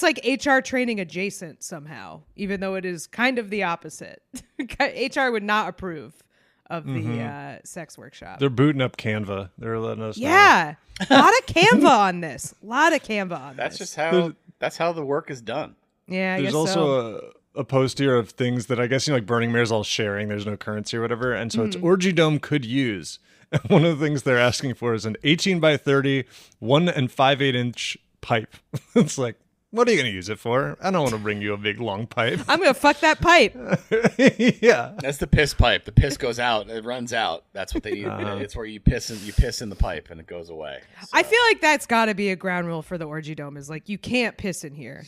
like HR training adjacent somehow, even though it is kind of the opposite. HR would not approve of the sex workshop. They're booting up Canva. They're letting us know. A lot of Canva on this. That's just how that's how the work is done. Yeah, there's also a post here of things that I guess like Burning Man's all sharing. There's no currency or whatever, and so it's Orgy Dome could use. And one of the things they're asking for is an 18 by 30, 1 5/8 inch pipe. It's like, what are you going to use it for? I don't want to bring you a big long pipe. I'm going to fuck that pipe. Yeah, that's the piss pipe. The piss goes out. It runs out. That's what they need. It's where you piss in the pipe and it goes away. So. I feel like that's got to be a ground rule for the Orgy Dome. Is like you can't piss in here.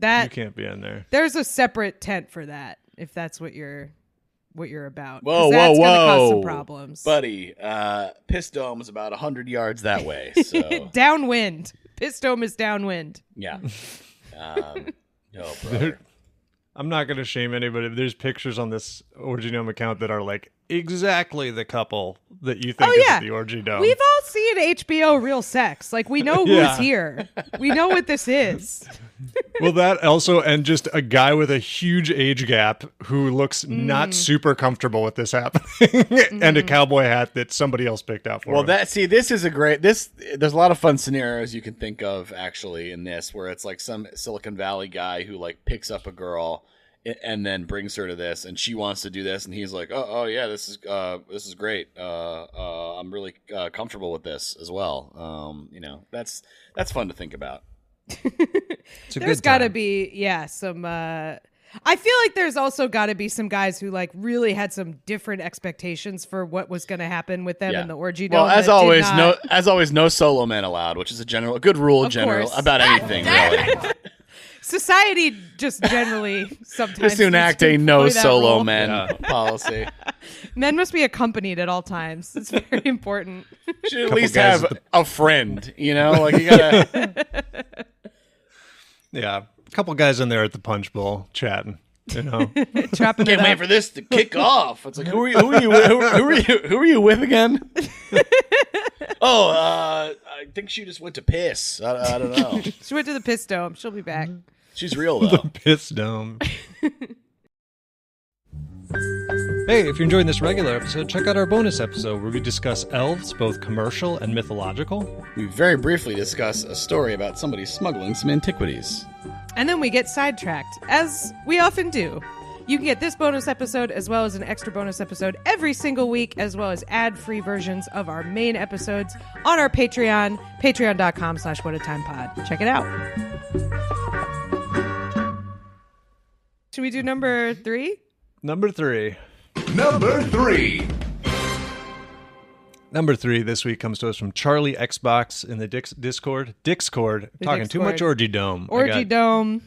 You can't be in there. There's a separate tent for that if that's what you're about. Whoa, that's gonna cause some problems, buddy. Piss Dome is about 100 yards that way. So downwind. Piss Dome is downwind. Yeah. No, brother. I'm not going to shame anybody, but there's pictures on this Orgy Dome account that are like exactly the couple that you think is at the Orgy Dome. We've all seen HBO Real Sex. Like, we know who's here. We know what this is. Well, that also, and just a guy with a huge age gap who looks not super comfortable with this happening, and a cowboy hat that somebody else picked out for him. Well, this is a great, there's a lot of fun scenarios you can think of actually in this, where it's like some Silicon Valley guy who like picks up a girl and then brings her to this, and she wants to do this, and he's like, oh yeah, this is great. I'm really comfortable with this as well. That's fun to think about. There's got to be some I feel like there's also got to be some guys who like really had some different expectations for what was going to happen with them in the Orgy Dome. Well, as always, no solo men allowed, which is a good rule about anything really. Society just generally sometimes just to enact a no solo men policy. Men must be accompanied at all times. It's very important. Should at least have a friend, like you gotta. Yeah, a couple guys in there at the punch bowl chatting. Chopping Can't wait for this to kick off. It's like, who are you with again? I think she just went to piss. I don't know. She went to the piss dome. She'll be back. She's real though. The piss dome. Hey, if you're enjoying this regular episode, check out our bonus episode where we discuss elves, both commercial and mythological. We very briefly discuss a story about somebody smuggling some antiquities. And then we get sidetracked, as we often do. You can get this bonus episode as well as an extra bonus episode every single week, as well as ad-free versions of our main episodes on our Patreon, patreon.com/whatatimepod. Check it out. Should we do number 3? Number 3. Number 3 this week comes to us from Charlie Xbox in the Discord. Talking too much Orgy Dome. Dome.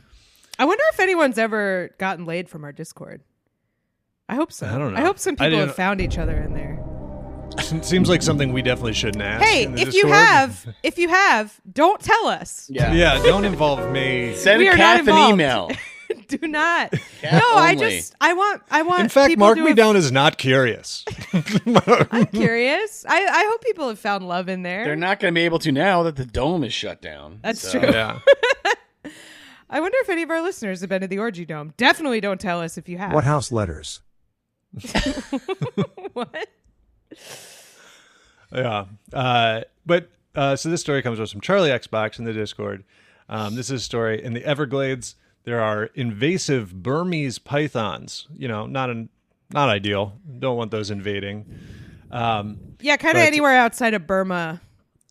I wonder if anyone's ever gotten laid from our Discord. I hope so. I don't know. I hope some people have found each other in there. Seems like something we definitely shouldn't ask. Hey, if you have, don't tell us. Yeah, don't involve me. Send Kath an email. Do not. Cat no, only. I want. In fact, people mark to me have- down as not curious. I'm curious. I hope people have found love in there. They're not going to be able to now that the dome is shut down. That's true. Yeah. I wonder if any of our listeners have been to the Orgy Dome. Definitely don't tell us if you have. What house letters? What? Yeah. So this story comes from Charlie Xbox in the Discord. This is a story in the Everglades. There are invasive Burmese pythons. Not ideal. Don't want those invading. Yeah, kind of anywhere outside of Burma.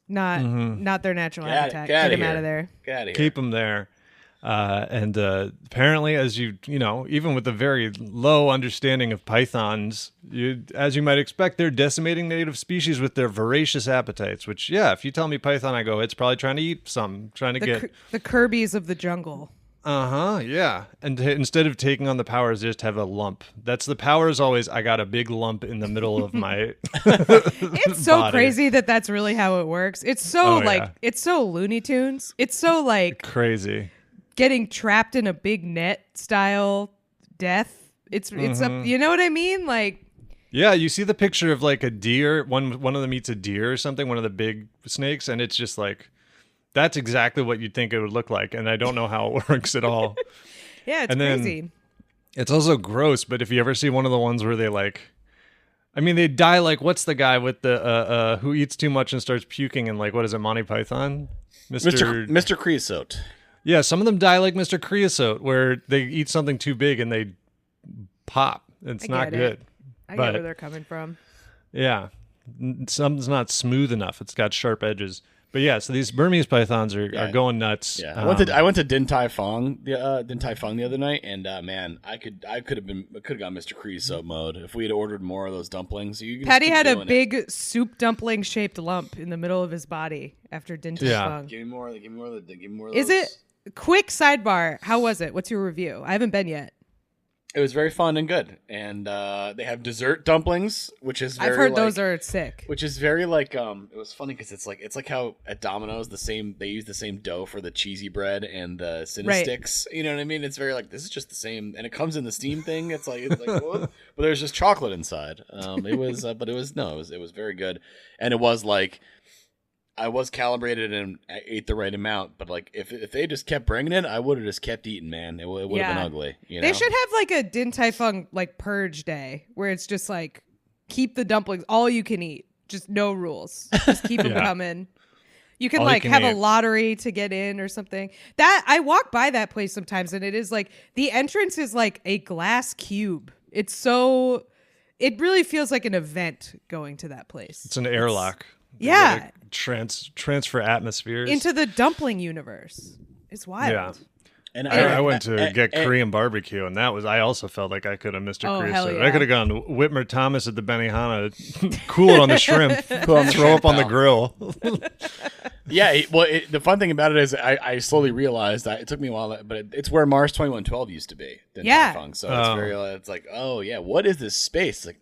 Not their natural habitat. Get them out of there. Get out of here. Keep them there. And apparently, as even with a very low understanding of pythons, as you might expect, they're decimating native species with their voracious appetites. Which, if you tell me python, I go, it's probably trying to eat some, trying to get the Kirby's of the jungle. Yeah. And instead of taking on the powers, they just have a lump. That's the power is always, I got a big lump in the middle of my It's so body. crazy that's really how it works. It's so it's so Looney Tunes. It's so crazy. Getting trapped in a big net style death. It's up, you know what I mean? Yeah, you see the picture of a deer, one of them eats a deer or something, one of the big snakes, and it's just that's exactly what you'd think it would look like, and I don't know how it works at all. Yeah, it's crazy. It's also gross, but if you ever see one of the ones where they they die what's the guy with the who eats too much and starts puking and what is it, Monty Python? Mr. Creosote. Yeah, some of them die like Mr. Creosote, where they eat something too big and they pop. It's not good. I get where they're coming from. Yeah. Something's not smooth enough. It's got sharp edges. But yeah, so these Burmese pythons are going nuts. Yeah. I went to Din Tai Fung the other night, and man, I could have gone Mr. Creosote mode if we had ordered more of those dumplings. Patty had a big soup dumpling shaped lump in the middle of his body after Din Tai Fung. Give me more of those. Is it? Quick sidebar. How was it? What's your review? I haven't been yet. It was very fun and good, and they have dessert dumplings, which is very, I've heard those are sick. Which is very it was funny because it's like how at Domino's they use the same dough for the cheesy bread and the Cinnasticks. Right. You know what I mean? It's very this is just the same, and it comes in the steam thing. It's like what? But there's just chocolate inside. It was very good, and it was I was calibrated and I ate the right amount, but if they just kept bringing it, I would have just kept eating, man. It would have been ugly. They should have a Din Tai Fung purge day where it's just keep the dumplings all you can eat, just no rules, just keep them coming. You can have a lottery to get in or something. That I walk by that place sometimes, and it is the entrance is a glass cube. It really feels like an event going to that place. It's an airlock. Yeah. Transfer atmospheres into the dumpling universe. It's wild. Yeah. And I went to get Korean barbecue, and I also felt like I could have Mr. Creosote. I could have gone Whitmer Thomas at the Benihana, cool it on the shrimp, throw up on the grill. Yeah, the fun thing about it is I slowly realized that it took me a while, but it's where Mars 2112 used to be. Yeah. So it's oh yeah, what is this space? It's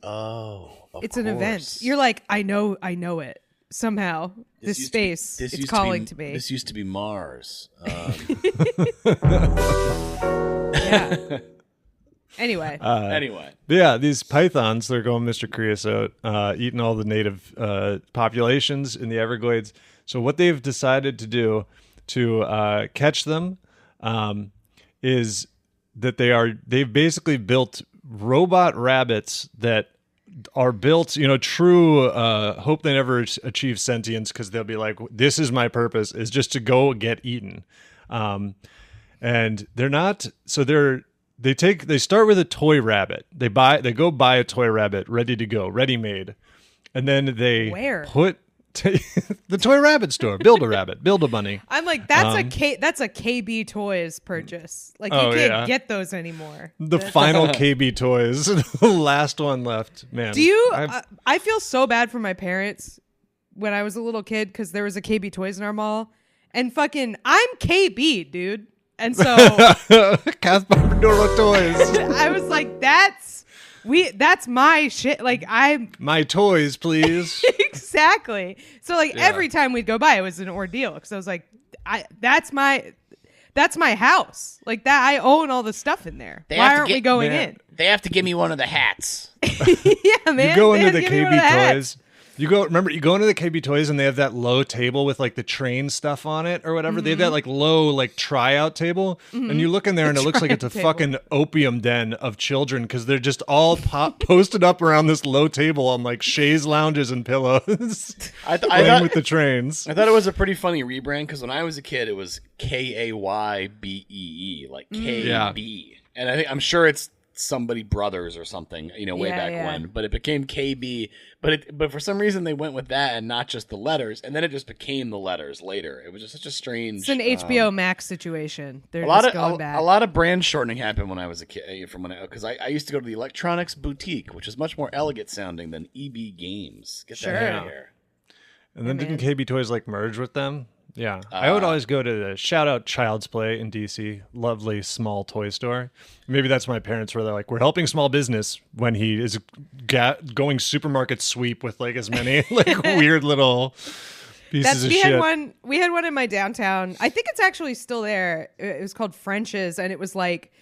it's an event. You're I know it. Somehow, this space it's calling to me. This used to be Mars. Yeah. Anyway. Yeah, these pythons, they're going Mr. Creosote, eating all the native populations in the Everglades. So what they've decided to do to catch them is that they've basically built robot rabbits that are built, true hope they never achieve sentience, because they'll be this is my purpose, is just to go get eaten. And they're not, so they start with a toy rabbit. They go buy a toy rabbit ready to go, ready made. And then they put the toy rabbit store, build a rabbit, build a bunny. I'm that's a KB Toys purchase. You can't get those anymore. The final KB Toys, the last one left. Man, do you? I feel so bad for my parents when I was a little kid, because there was a KB Toys in our mall, and I'm KB, dude. And so Caspar Maduro Toys. I was that's my shit. My toys, please. Exactly. So every time we'd go by, it was an ordeal, because I was that's That's my house. Like that, I own all the stuff in there. Why aren't we going in? They have to give me one of the hats. Yeah, man. You go into the KB Toys. You go into the KB Toys and they have that low table with like the train stuff on it or whatever. They have that like low like tryout table, and you look in there and it looks like it's a fucking opium den of children because they're just all posted up around this low table on like chaise lounges and pillows. I thought with the trains. I thought it was a pretty funny rebrand because when I was a kid, it was KAYBEE, like KB, and I'm sure it's somebody brothers or something, way back when, but it became KB, but for some reason they went with that and not just the letters, and then it just became the letters later. It was just such a strange. It's an HBO Max situation. They're a lot of brand shortening happened when I was a kid. Because I used to go to the Electronics Boutique, which is much more elegant sounding than EB Games. Get that out of here. And then didn't KB Toys like merge with them? Yeah, I would always go to the shout out Child's Play in DC, lovely small toy store. Maybe that's my parents where they're like, we're helping small business when he is going supermarket sweep with like as many like weird little pieces of shit. We had one in my downtown. I think it's actually still there. It was called French's, and it was like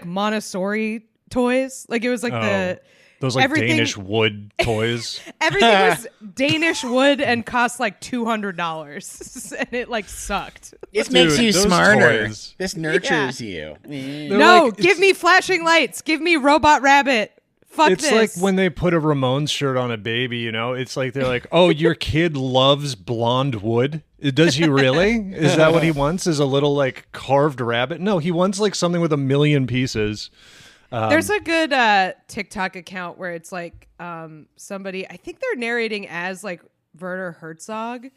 Montessori toys. Like it was like those like Danish wood toys. Everything was Danish wood and cost like $200, and it like sucked. This makes you smarter. This nurtures you. No, give me flashing lights. Give me Robot Rabbit. Fuck it's this. It's like when they put a Ramones shirt on a baby, It's like they're like, oh, your kid loves blonde wood. Does he really? Is that what he wants? Is a little like carved rabbit? No, he wants like something with a million pieces. There's a good TikTok account where it's like somebody, I think they're narrating as like Werner Herzog,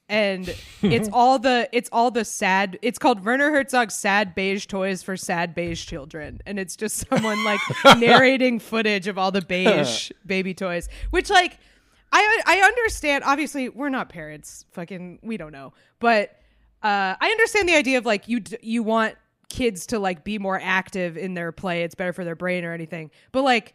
and it's all the sad. It's called Werner Herzog's Sad Beige Toys for Sad Beige Children, and it's just someone like narrating footage of all the beige baby toys, which like I understand. Obviously, we're not parents. Fucking, we don't know, but I understand the idea of like you want kids to like be more active in their play. It's better for their brain or anything. But like,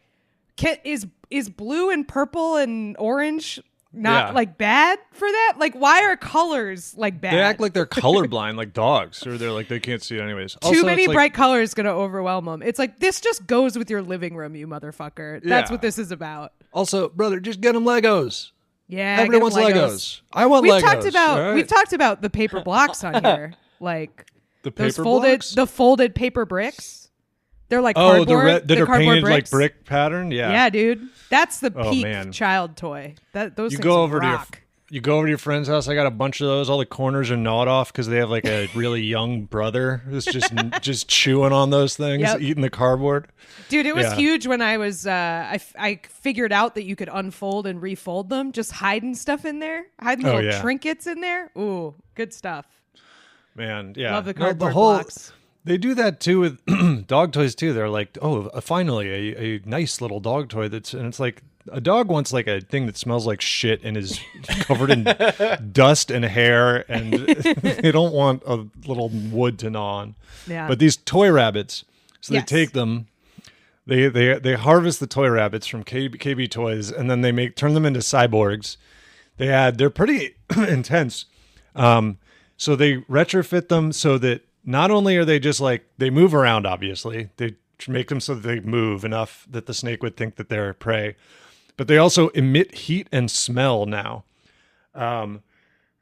is blue and purple and orange not like bad for that? Like, why are colors like bad? They act like they're colorblind, like dogs, or they're like they can't see it anyways. Too many bright colors gonna overwhelm them. It's like this just goes with your living room, you motherfucker. That's what this is about. Also, brother, just get them Legos. Yeah, everybody wants Legos. I want Legos. We've talked about the paper blocks on here, like. The folded paper bricks. They're like cardboard. That are cardboard painted bricks. like brick pattern. Yeah. Yeah, dude. That's the peak child toy. Those things rock. You go over to your friend's house. I got a bunch of those. All the corners are gnawed off because they have like a really young brother who's just chewing on those things, eating the cardboard. Dude, it was huge when I was. I figured out that you could unfold and refold them, just hiding stuff in there, hiding little trinkets in there. Ooh, good stuff. Man, yeah. Love the cardboard blocks. They do that too with dog toys too. They're like, oh, finally a nice little dog toy and it's like a dog wants like a thing that smells like shit and is covered in dust and hair, and they don't want a little wood to gnaw on. Yeah. But these toy rabbits, so they take them, they harvest the toy rabbits from KB Toys, and then they turn them into cyborgs. They're pretty intense. So they retrofit them so that not only are they just like, they move around, obviously. They make them so that they move enough that the snake would think that they're prey. But they also emit heat and smell now. And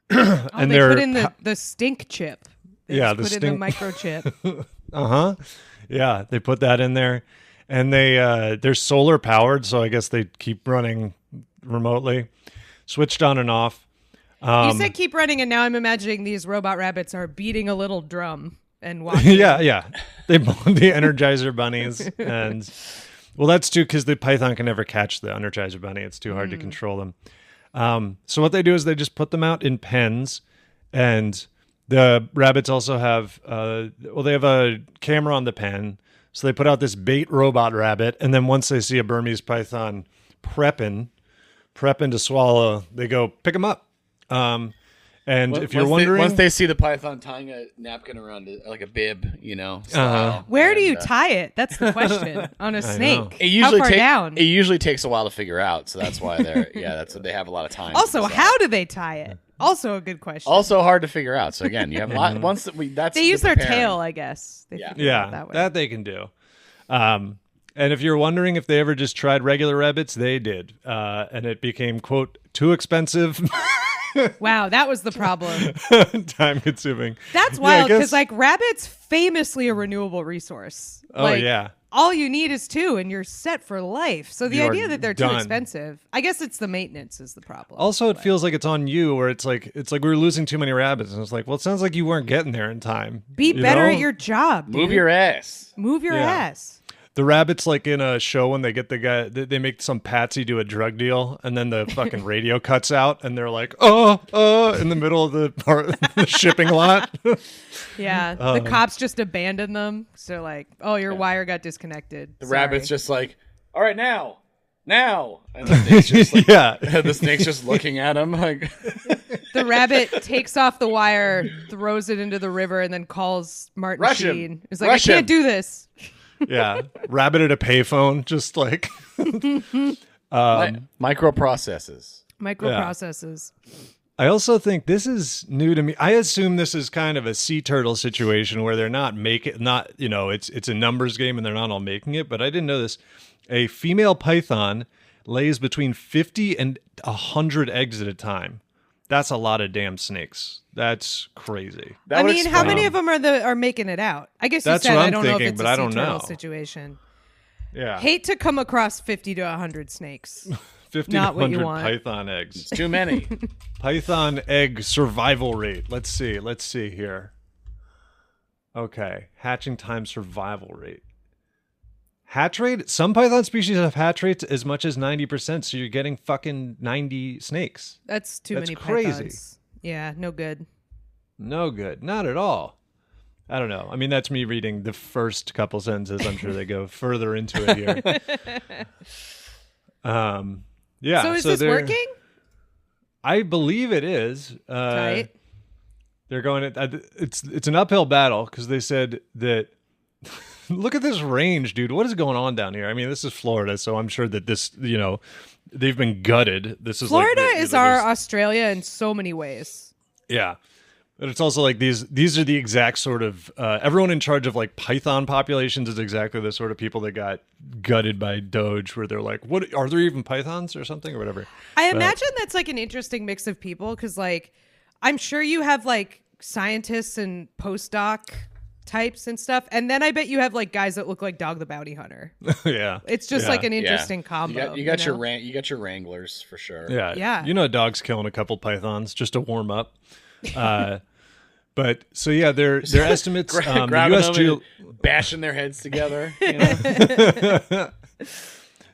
they put in the stink chip. They the put in the microchip. Yeah, they put that in there. And they're solar powered, so I guess they keep running remotely. Switched on and off. You said keep running, and now I'm imagining these robot rabbits are beating a little drum and walking. yeah. They the Energizer bunnies, and well, that's too because the python can never catch the Energizer bunny. It's too hard to control them. So what they do is they just put them out in pens, and the rabbits also have they have a camera on the pen, so they put out this bait robot rabbit, and then once they see a Burmese python prepping to swallow, they go pick him up. And if you're wondering, once they see the python tying a napkin around it, like a bib, where do you tie it? That's the question on a snake. How far down? It usually takes a while to figure out, so that's why they have a lot of time. Also, how do they tie it? Also a good question. Also hard to figure out. So again, you have a lot. Once that that's they use their tail, I guess. That they can do. And if you're wondering if they ever just tried regular rabbits, they did, and it became quote too expensive. Wow, that was the problem. Time consuming. That's wild because like rabbits famously a renewable resource. Oh yeah. All you need is 2 and you're set for life. So the idea that they're too expensive, I guess it's the maintenance is the problem. Also, it feels like it's on you where it's like we're losing too many rabbits. And it's like, well, it sounds like you weren't getting there in time. Be better at your job. Move your ass. Move your ass. The rabbits, like in a show when they get the guy, they make some patsy do a drug deal, and then the fucking radio cuts out, and they're like, in the middle of the shipping lot. Yeah, the cops just abandon them. So like, your wire got disconnected. The rabbit's just like, all right, now. And the snake's just like, the snake's just looking at him like. The rabbit takes off the wire, throws it into the river, and then calls Martin Sheen. He's like, I can't do this. Yeah, rabbit at a payphone, just like microprocesses. I also think this is new to me. I assume this is kind of a sea turtle situation where they're it's a numbers game and they're not all making it. But I didn't know this. A female python lays between 50 and 100 eggs at a time. That's a lot of damn snakes. That's crazy. How many of them are making it out? I guess that's you said what I'm I don't thinking, know if it's but a I don't sea turtle know. situation. Yeah. Hate to come across 50 to 100 snakes. 50 Not to what you 100 want. python eggs. It's too many. Python egg survival rate. Let's see here. Okay. Hatching time survival rate. Hatch rate? Some python species have hatch rates as much as 90%, so you're getting fucking 90 snakes. That's many crazy. pythons. Yeah, no good. No good. Not at all. I don't know. I mean, that's me reading the first couple sentences. I'm sure they go further into it here. Yeah. So is this working? I believe it is. Right. They're going. It's an uphill battle because they said that. Look at this range, dude. What is going on down here? I mean, this is Florida, so I'm sure that this, they've been gutted. This is Florida is our Australia in so many ways. Yeah. But it's also like these are the exact sort of everyone in charge of like python populations is exactly the sort of people that got gutted by Doge, where they're like, what are there even pythons or something or whatever? I imagine that's like an interesting mix of people because like I'm sure you have like scientists and postdoc types and stuff, and then I bet you have like guys that look like Dog the Bounty Hunter. Yeah, it's just like an interesting combo. You got your wranglers for sure. Yeah. Dog's killing a couple pythons just to warm up. But so yeah, their estimates. Grabbing them and bashing their heads together.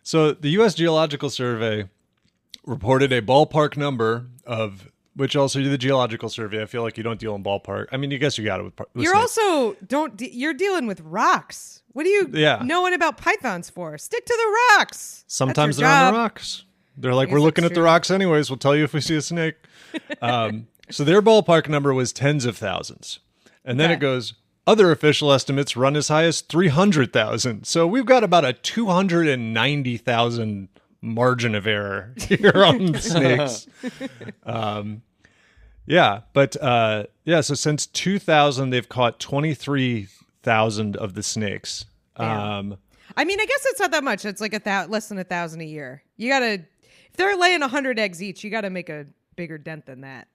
So the U.S. Geological Survey reported a ballpark number of. Which also the Geological Survey, I feel like you don't deal in ballpark. I mean, you guess you got it with you're snakes. Also you're dealing with rocks. What are you knowing about pythons for? Stick to the rocks. Sometimes they're on the rocks. They're like, we're looking at the rocks anyways. We'll tell you if we see a snake. So their ballpark number was tens of thousands. And then it goes, other official estimates run as high as 300,000. So we've got about a 290,000 margin of error here on the snakes. So since 2000 they've caught 23,000 of the snakes. I mean, I guess it's not that much. It's like less than 1,000 a year. You gotta, if they're laying 100 eggs each, you gotta make a bigger dent than that.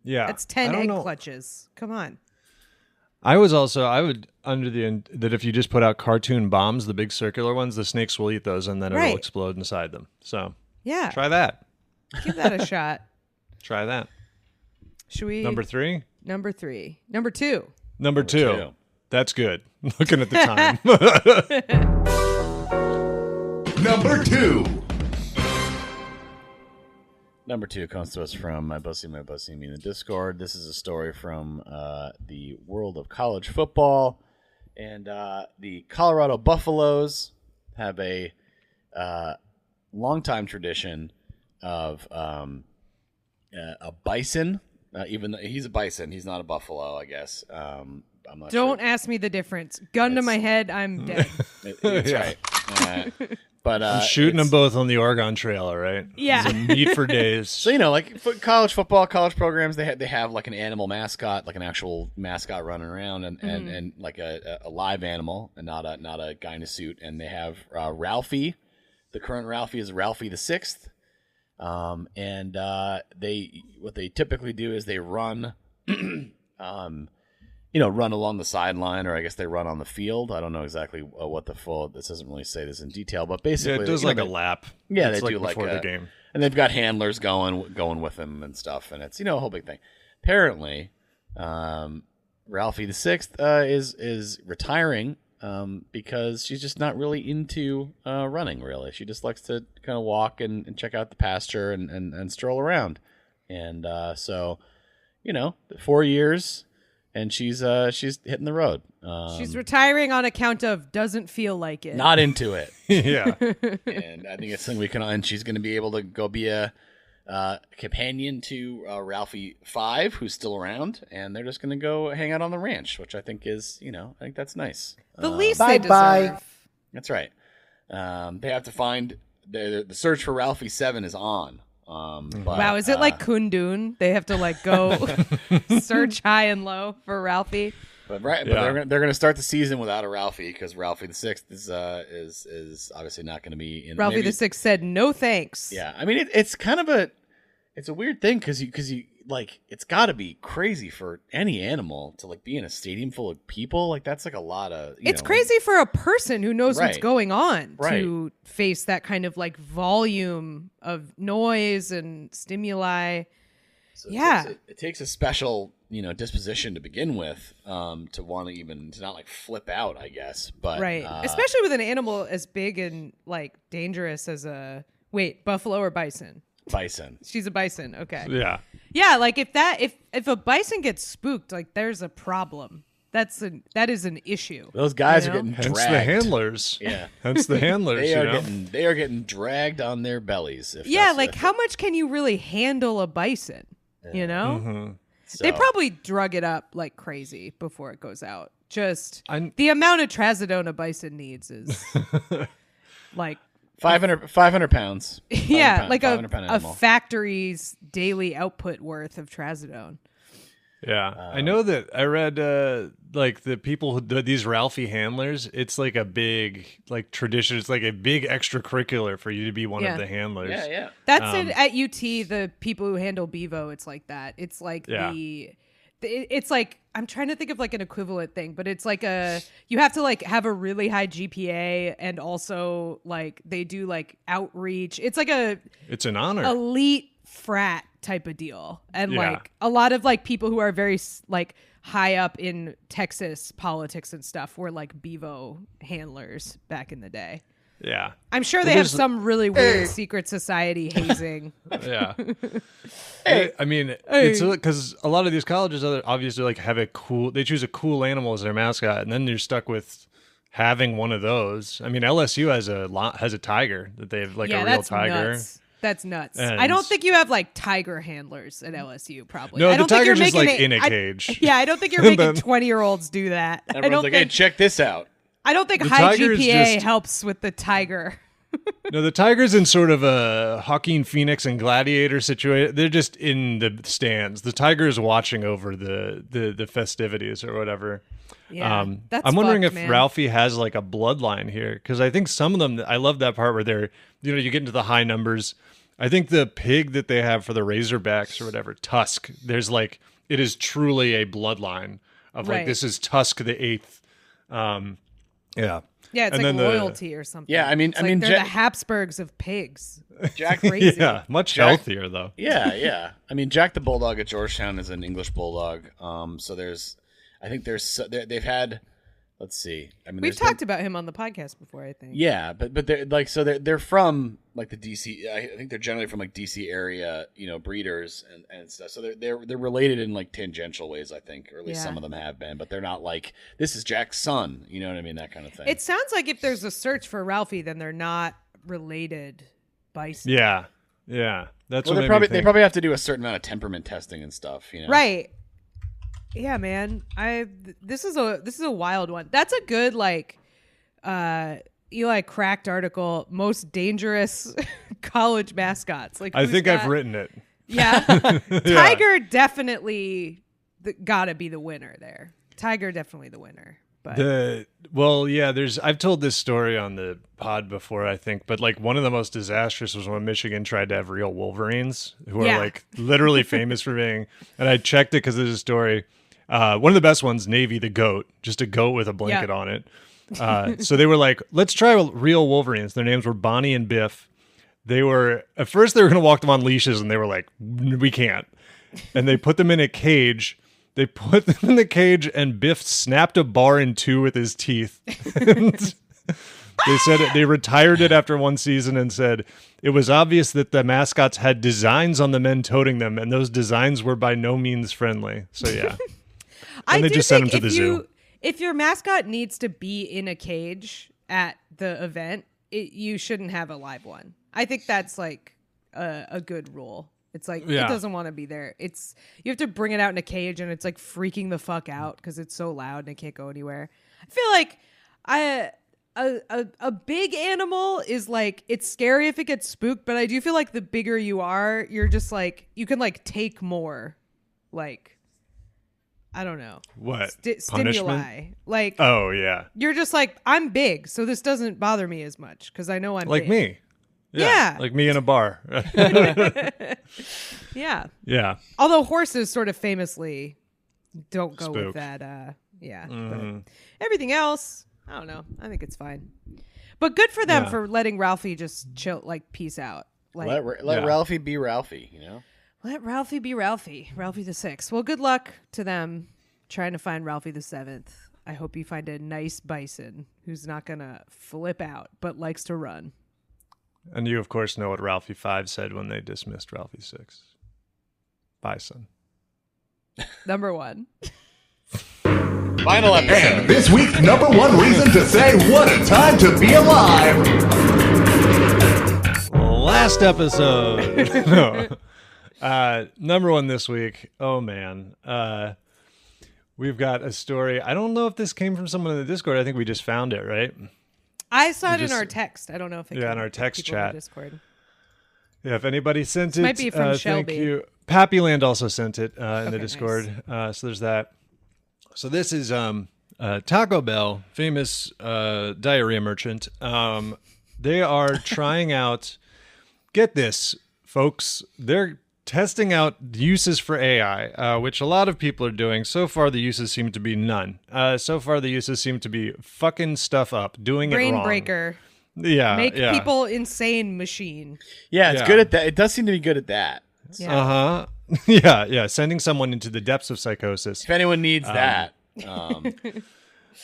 Yeah, that's 10 egg clutches. Come on. I would under that if you just put out cartoon bombs, the big circular ones, the snakes will eat those and then it'll explode inside them. So yeah, try that. Give that a shot. Try that. Should we? Number 3. Number 2. Number 2. That's good. Looking at the time. Number 2. Number 2 comes to us from my Bussy Me in the Discord. This is a story from the world of college football. And the Colorado Buffaloes have a longtime tradition of a bison. Even though he's a bison, he's not a buffalo, I guess. I'm not Don't sure. ask me the difference. Gun to my head, I'm dead. That's right. But I'm shooting them both on the Oregon Trail, all right? Yeah. Meat for days. So, like college football, college programs, they have like an animal mascot, like an actual mascot running around and like a live animal and not a guy in a suit. And they have Ralphie. The current Ralphie is Ralphie the 6th. And what they typically do is they run run along the sideline, or I guess they run on the field. I don't know exactly what this doesn't really say this in detail, but basically it does like a lap. Yeah, it's they do before the game, and they've got handlers going with them and stuff, and it's a whole big thing. Apparently, Ralphie the 6th is retiring because she's just not really into running. Really, she just likes to kind of walk and check out the pasture and stroll around, and so 4 years. And she's hitting the road. She's retiring on account of doesn't feel like it. Not into it. Yeah. And I think it's something we can. And she's going to be able to go be a companion to Ralphie 5, who's still around, and they're just going to go hang out on the ranch, which I think is, I think that's nice. The least they deserve. That's right. They have to find the search for Ralphie 7 is on. Wow, is it like Kundun? They have to like go search high and low for Ralphie. But they're going to start the season without a Ralphie because Ralphie the 6th is obviously not going to be in. Ralphie the 6th said no thanks. Yeah, I mean it's kind of a weird thing because you like it's got to be crazy for any animal to like be in a stadium full of people. Like that's like a lot of. It's crazy for a person who knows what's Right. going on Right. to face that kind of like volume of noise and stimuli. So Yeah. it takes a special disposition to begin with to want to not like flip out, I guess. But Right. Especially with an animal as big and like dangerous as buffalo or bison? Bison. She's a bison. Okay. Yeah. Yeah, like if a bison gets spooked, like there's a problem. That is an issue. Those guys are getting Hence dragged. the handlers. Yeah. Hence the handlers. They are getting dragged on their bellies. How much can you really handle a bison? Mm-hmm. So, They probably drug it up like crazy before it goes out. Just the amount of trazodone a bison needs is like 500 pounds. 500 like a animal. factory's daily output worth of trazodone. Yeah, I know that I read like the people these Ralphie handlers. It's like a big like tradition. It's like a big extracurricular for you to be one of the handlers. Yeah. That's at UT. The people who handle Bevo, it's like that. It's like it's like I'm trying to think of like an equivalent thing, but it's like you have to like have a really high GPA and also like they do like outreach. It's like it's an honor. Elite frat type of deal, and like a lot of like people who are very like high up in Texas politics and stuff were like Bevo handlers back in the day. Yeah, I'm sure they have some really weird secret society hazing. Yeah. I mean, it's because a lot of these colleges obviously like have they choose a cool animal as their mascot, and then you're stuck with having one of those. I mean, LSU has a tiger that they have like a real tiger. Nuts. That's nuts. And I don't think you have like tiger handlers at LSU. Probably. No, I don't the tiger's think just like in a cage. Yeah, I don't think you're making 20-year-olds do that. Everyone's like, hey, check this out. I don't think The high tiger is GPA helps with the tiger. No, the tiger's in sort of a Joaquin Phoenix and Gladiator situation. They're just in the stands. The tiger is watching over the festivities or whatever. Yeah, that's I'm wondering fucked, if man. Ralphie has like a bloodline here, because I think some of them. I love that part where they're you get into the high numbers. I think the pig that they have for the Razorbacks or whatever, Tusk. There's like it is truly a bloodline of like this is Tusk the 8th. Yeah. Yeah, it's and like then royalty or something. Yeah, I mean, they're the Habsburgs of pigs. Jack, crazy. Yeah, much healthier though. Yeah. I mean, Jack the Bulldog at Georgetown is an English bulldog. So they've had. Let's see. I mean, we've talked about him on the podcast before, I think. Yeah, but they're like they're from like the DC. I think they're generally from like DC area, breeders and stuff. So they're related in like tangential ways, I think, or at least some of them have been. But they're not like this is Jack's son. You know what I mean? That kind of thing. It sounds like if there's a search for Ralphie, then they're not related bison. Yeah. That's what they probably have to do a certain amount of temperament testing and stuff. Right. Yeah, man. This is a wild one. That's a good Eli cracked article. Most dangerous college mascots. Like, I think I've written it. Yeah, Tiger definitely gotta be the winner there. Tiger definitely the winner. But I've told this story on the pod before, I think, but like one of the most disastrous was when Michigan tried to have real Wolverines who are like literally famous for being, and I checked it because there's a story. One of the best ones, Navy the goat, just a goat with a blanket on it. So they were like, let's try real Wolverines. Their names were Bonnie and Biff. At first they were going to walk them on leashes, and they were like, we can't. And they put them in a cage. They put them in the cage, and Biff snapped a bar in two with his teeth. They said they retired it after one season and said it was obvious that the mascots had designs on the men toting them, and those designs were by no means friendly. So, yeah. And they just sent him to the zoo. If your mascot needs to be in a cage at the event, you shouldn't have a live one. I think that's like a good rule. It's like, it doesn't want to be there. You have to bring it out in a cage, and it's like freaking the fuck out because it's so loud and it can't go anywhere. I feel like a big animal is like, it's scary if it gets spooked, but I do feel like the bigger you are, you're just like, you can like take more, like, I don't know. What? Stimuli. Like, oh yeah. You're just like, I'm big, so this doesn't bother me as much because I know I'm like big. Me. Yeah. Like me in a bar. Yeah. Yeah. Although horses sort of famously don't go Spook. with that. But everything else, I don't know. I think it's fine. But good for them for letting Ralphie just chill, like, peace out. Like, let Ralphie be Ralphie, you know? Let Ralphie be Ralphie. Ralphie the 6th. Well, good luck to them trying to find Ralphie the 7th. I hope you find a nice bison who's not going to flip out, but likes to run. And you, of course, know what Ralphie 5 said when they dismissed Ralphie 6. Bison. Number 1. Final episode. And this week's number 1 reason to say what a time to be alive. Last episode. No. Number 1 this week. Oh, man. We've got a story. I don't know if this came from someone in the Discord. I think we just found it, right? I saw it in our text. I don't know if it came in our text chat. Discord. Yeah, if anybody sent this it, might be from Shelby. Thank you. Pappyland also sent it in the Discord. Nice. So there's that. So this is Taco Bell, famous diarrhea merchant. They are trying out, get this, folks, they're testing out uses for AI, which a lot of people are doing. So far, the uses seem to be none. So far, the uses seem to be fucking stuff up, doing it wrong. Brain breaker. Yeah. Make people insane machine. Yeah, it's good at that. It does seem to be good at that. Yeah. Uh-huh. Yeah. Sending someone into the depths of psychosis. If anyone needs that.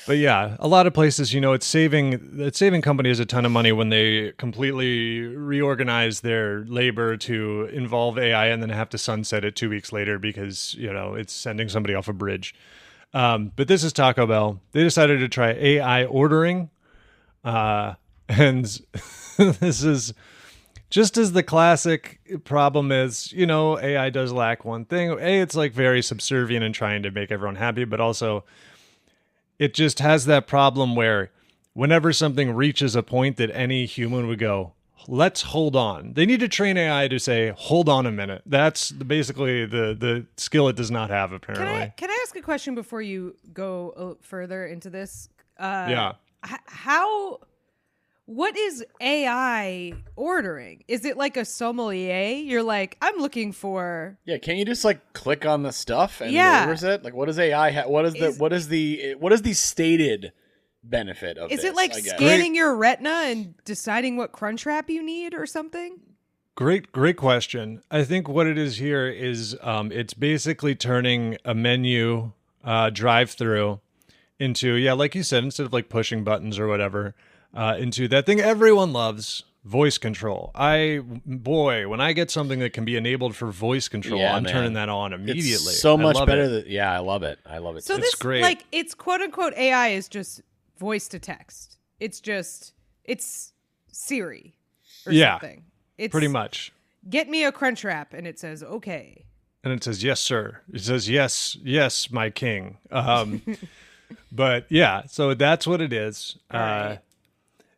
But yeah, a lot of places, it's saving companies a ton of money when they completely reorganize their labor to involve AI and then have to sunset it 2 weeks later because, it's sending somebody off a bridge. But this is Taco Bell. They decided to try AI ordering. And this is just as the classic problem is, AI does lack one thing. It's like very subservient and trying to make everyone happy, but also it just has that problem where whenever something reaches a point that any human would go, let's hold on. They need to train AI to say, hold on a minute. That's basically the skill it does not have, apparently. Can I ask a question before you go further into this? Yeah. What is AI ordering? Is it like a sommelier? You're like, I'm looking for. Yeah, can't you just like click on the stuff and orders it? Like, what does AI? What is the stated benefit of? Is it like scanning your retina and deciding what Crunchwrap you need or something? Great question. I think what it is here is it's basically turning a menu drive-through into, like you said, instead of like pushing buttons or whatever. Into that thing everyone loves, voice control. When I get something that can be enabled for voice control, I'm turning that on immediately. It's so much better. I love it. So it's great. Like, it's quote unquote AI is just voice to text. It's Siri or something. It's pretty much. Get me a Crunchwrap, and it says okay. And it says, yes, sir. It says, yes, my king. But yeah, so that's what it is. Right.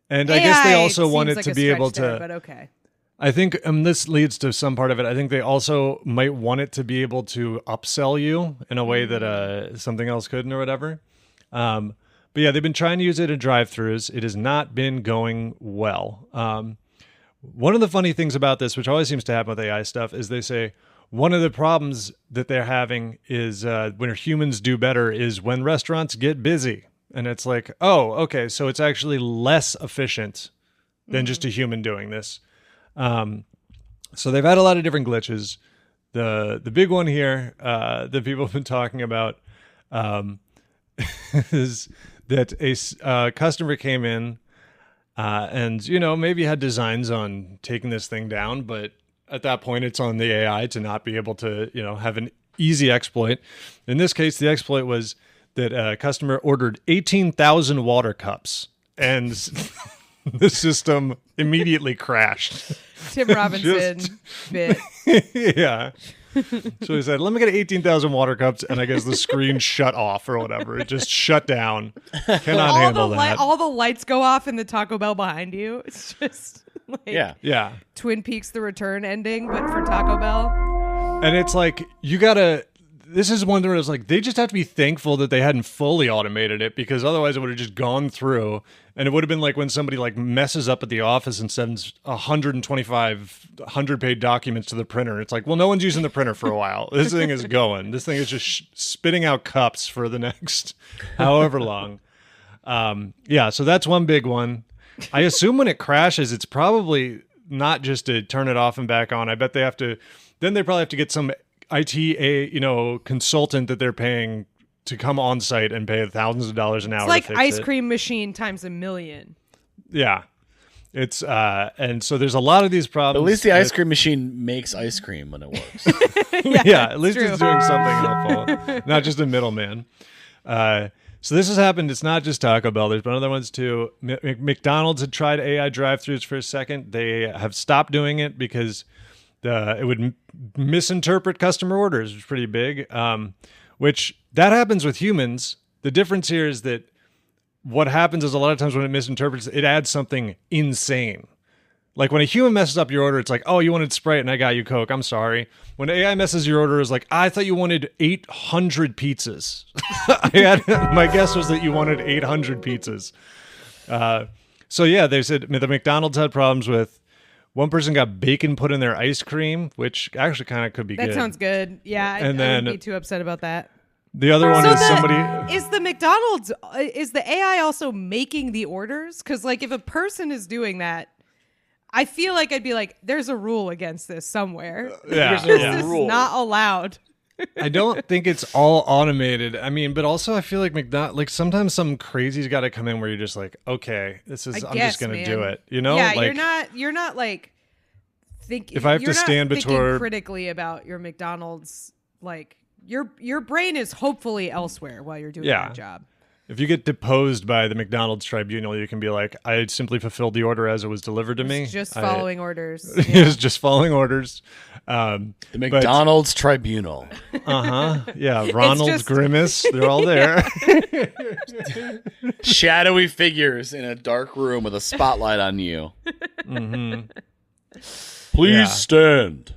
And I guess they also want it to be able to. There, but okay. I think this leads to some part of it. I think they also might want it to be able to upsell you in a way that something else couldn't or whatever. But yeah, they've been trying to use it in drive-thrus. It has not been going well. One of the funny things about this, which always seems to happen with AI stuff, is they say one of the problems that they're having is when humans do better is when restaurants get busy. And it's like, oh, okay, so it's actually less efficient than just a human doing this. So they've had a lot of different glitches. The big one here that people have been talking about is that a customer came in and, maybe had designs on taking this thing down, but at that point it's on the AI to not be able to, have an easy exploit. In this case, the exploit was that a customer ordered 18,000 water cups and the system immediately crashed. Tim Robinson bit. Yeah. So he said, let me get 18,000 water cups. And I guess the screen shut off or whatever. It just shut down. Cannot handle that. All the lights go off in the Taco Bell behind you. It's just like Twin Peaks The Return ending, but for Taco Bell. And it's like, this is one where it's like, they just have to be thankful that they hadn't fully automated it, because otherwise it would have just gone through. And it would have been like when somebody messes up at the office and sends 125 100-page documents to the printer. It's like, well, no one's using the printer for a while. This thing is going. This thing is just spitting out cups for the next however long. So that's one big one. I assume when it crashes, it's probably not just to turn it off and back on. I bet they probably have to get some IT consultant that they're paying to come on site and pay thousands of dollars an hour. It's like ice cream machine times a million. Yeah. It's and so there's a lot of these problems. But at least the ice cream machine makes ice cream when it works. At least it's doing something helpful, not just a middleman. So this has happened. It's not just Taco Bell. There's been other ones too. McDonald's had tried AI drive-thrus for a second. They have stopped doing it because it would misinterpret customer orders. It's pretty big, which that happens with humans. The difference here is that what happens is a lot of times when it misinterprets, it adds something insane. Like when a human messes up your order, it's like, oh, you wanted Sprite and I got you Coke. I'm sorry. When AI messes your order, it's like, I thought you wanted 800 pizzas. My guess was that you wanted 800 pizzas. They said the McDonald's had problems with. One person got bacon put in their ice cream, which actually kind of could be good. That sounds good. Yeah, I wouldn't be too upset about that. The other one is somebody... Is the McDonald's... Is the AI also making the orders? Because, if a person is doing that, I feel like I'd be like, there's a rule against this somewhere. This is not allowed. I don't think it's all automated. I mean, but also I feel like sometimes some crazy's got to come in where you're just like, okay, I'm just going to do it. Yeah, you're not thinking. If I have to stand between critically about your McDonald's, your brain is hopefully elsewhere while you're doing your job. If you get deposed by the McDonald's tribunal, you can be like, I simply fulfilled the order as it was delivered to me. Just following orders. It's just following orders. The McDonald's tribunal. Yeah, Ronald, Grimace, they're all there. Shadowy figures in a dark room with a spotlight on you. Mm-hmm. Please stand.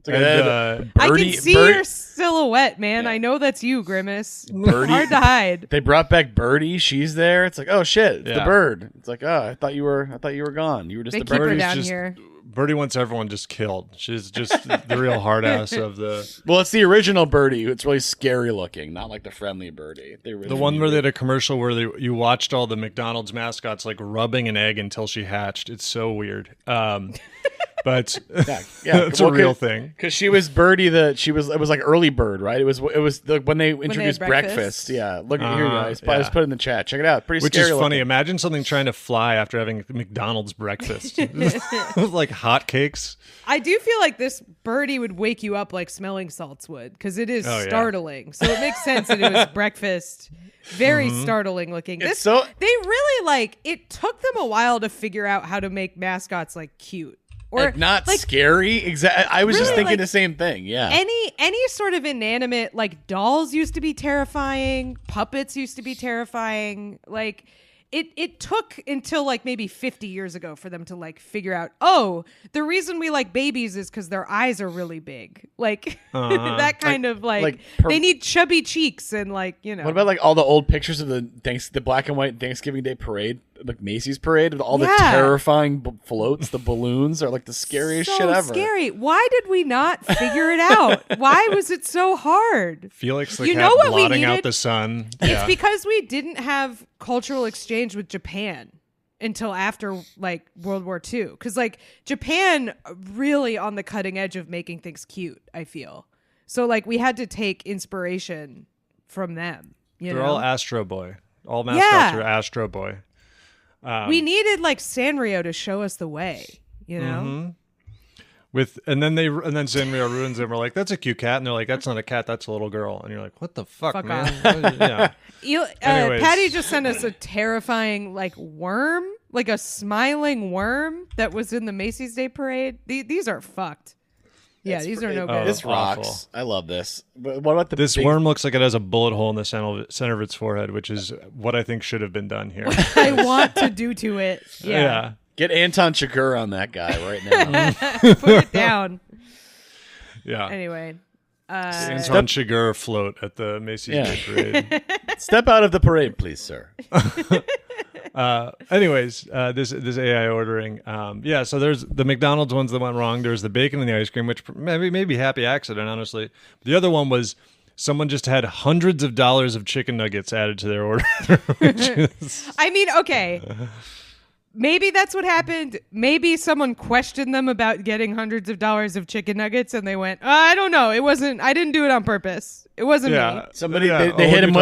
I can see your silhouette, man. Yeah. I know that's you, Grimace. Birdie, hard to hide. They brought back Birdie. She's there. It's like, oh shit, it's the bird. It's like, oh, I thought you were gone. You were just the bird. Keep her down here. Birdie wants everyone just killed. She's just the real hard ass of the. Well, it's the original Birdie. It's really scary looking, not like the friendly Birdie. The one where they had a commercial where you watched all the McDonald's mascots rubbing an egg until she hatched. It's so weird. But it's a real thing. Because she was Birdie. It was like early bird, right? It was when they introduced breakfast. Yeah, look at here, guys. I just put it in the chat. Check it out. Pretty scary. Which is funny. Imagine something trying to fly after having McDonald's breakfast. Like hotcakes. I do feel like this Birdie would wake you up like smelling salts would, because it is startling. So it makes sense that it was breakfast. Very startling looking. They really it took them a while to figure out how to make mascots cute. or not scary. Exactly. I was really, just thinking the same thing. Yeah. Any sort of inanimate, like dolls used to be terrifying. Puppets used to be terrifying. Like it took until like maybe 50 years ago for them to like figure out, oh, the reason we like babies is because their eyes are really big. Like that kind of they need chubby cheeks and like, you know. What about like all the old pictures of the black and white Thanksgiving Day parade, like Macy's parade, with all the terrifying floats, the balloons are like the scariest shit ever. Scary. Why did we not figure it out? Why was it so hard? Felix the cat blotting out the sun. It's because we didn't have cultural exchange with Japan until after like World War II, because like Japan really on the cutting edge of making things cute, I feel. So like we had to take inspiration from them. They're all Astro Boy. All mascots are Astro Boy. We needed like Sanrio to show us the way, you know. Mm-hmm. And then Sanrio ruins it. And we're like, that's a cute cat, and they're like, that's not a cat, that's a little girl, and you're like, what the fuck man? Patty just sent us a terrifying like worm, like a smiling worm that was in the Macy's Day Parade. These are fucked. Yeah, these are no good. This rocks. I love this. But what about this worm? Looks like it has a bullet hole in the center of its forehead, which is what I think should have been done here. I want to do to it. Yeah. Get Anton Chigurh on that guy right now. Put it down. Yeah. Anyway. Anton Chigurh float at the Macy's Day Parade. Step out of the parade, please, sir. Anyways, this AI ordering. So there's the McDonald's ones that went wrong. There's the bacon and the ice cream, which maybe happy accident, honestly. The other one was someone just had hundreds of dollars of chicken nuggets added to their order. I mean, okay. Maybe that's what happened. Maybe someone questioned them about getting hundreds of dollars of chicken nuggets, and they went, I don't know. It wasn't. I didn't do it on purpose. It wasn't me. Somebody they hit him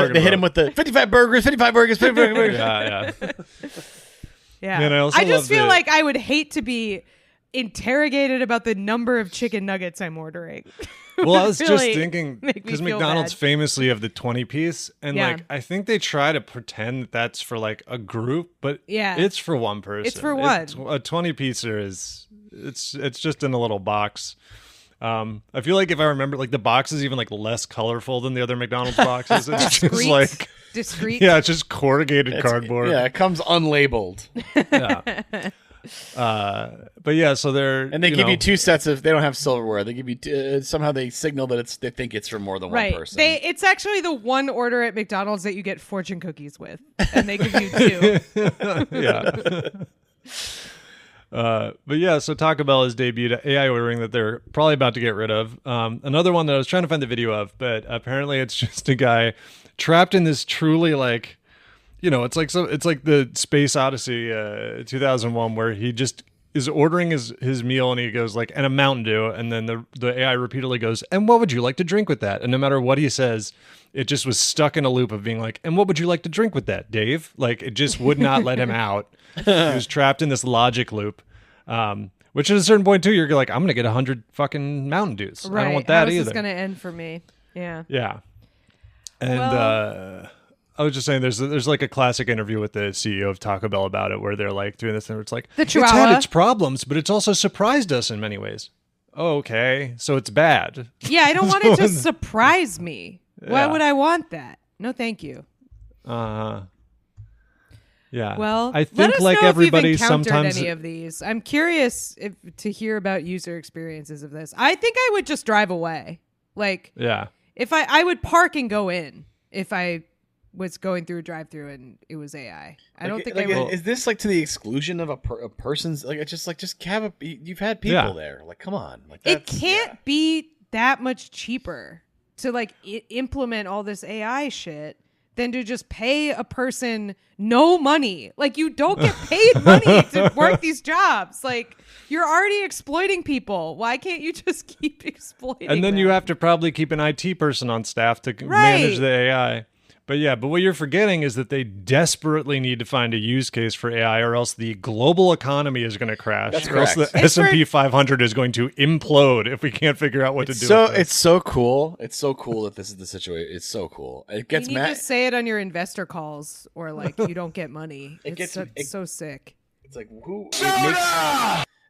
with the 55 burgers. Yeah. Man, I just feel like I would hate to be interrogated about the number of chicken nuggets I'm ordering. Well, I was just thinking, because McDonald's famously have the 20-piece, and like I think they try to pretend that that's for like a group, but it's for one person. It's for one. A 20-piecer is it's just in a little box. I feel like if I remember, like the box is even like less colorful than the other McDonald's boxes. It's just like discreet. Yeah, it's just corrugated cardboard. Yeah, it comes unlabeled. Yeah. But yeah, so they give you two sets of. They don't have silverware. They give you somehow they signal that they think it's for more than one person. It's actually the one order at McDonald's that you get fortune cookies with, and they give you two. Yeah. But yeah, so Taco Bell has debuted AI ordering that they're probably about to get rid of. Another one that I was trying to find the video of, but apparently it's just a guy trapped in this truly like, it's like the Space Odyssey 2001, where he just is ordering his meal and he goes like, and a Mountain Dew, and then the AI repeatedly goes, and what would you like to drink with that? And no matter what he says, it just was stuck in a loop of being like, and what would you like to drink with that, Dave? Like, it just would not let him out. He was trapped in this logic loop. Which at a certain point too, you're like, I'm gonna get 100 fucking Mountain Dews. Right. I don't want that either. This is gonna end for me. Yeah. Yeah. And I was just saying, there's like a classic interview with the CEO of Taco Bell about it, where they're like doing this, and it's like, the Chihuahua. It's had its problems, but it's also surprised us in many ways. Oh, okay, so it's bad. Yeah, I don't want it to surprise me. Why would I want that? No, thank you. Yeah. Well, I think like everybody, if you've encountered sometimes any of these. I'm curious to hear about user experiences of this. I think I would just drive away. Like, if I would park and go in if I was going through a drive-through and it was AI. I don't think I would. Is this like to the exclusion of a person's? Like, it's just have you've had people there. Like, come on. Like, it can't be that much cheaper to like implement all this AI shit than to just pay a person no money. Like, you don't get paid money to work these jobs. Like, you're already exploiting people. Why can't you just keep exploiting And then them? you have to probably keep an IT person on staff to manage the AI. But what you're forgetting is that they desperately need to find a use case for AI, or else the global economy is going to crash. That's or else the S&P 500 is going to implode if we can't figure out what to do. So it's so cool. It's so cool that this is the situation. It's so cool. It gets you need to say it on your investor calls, or like you don't get money. It's so sick. It's like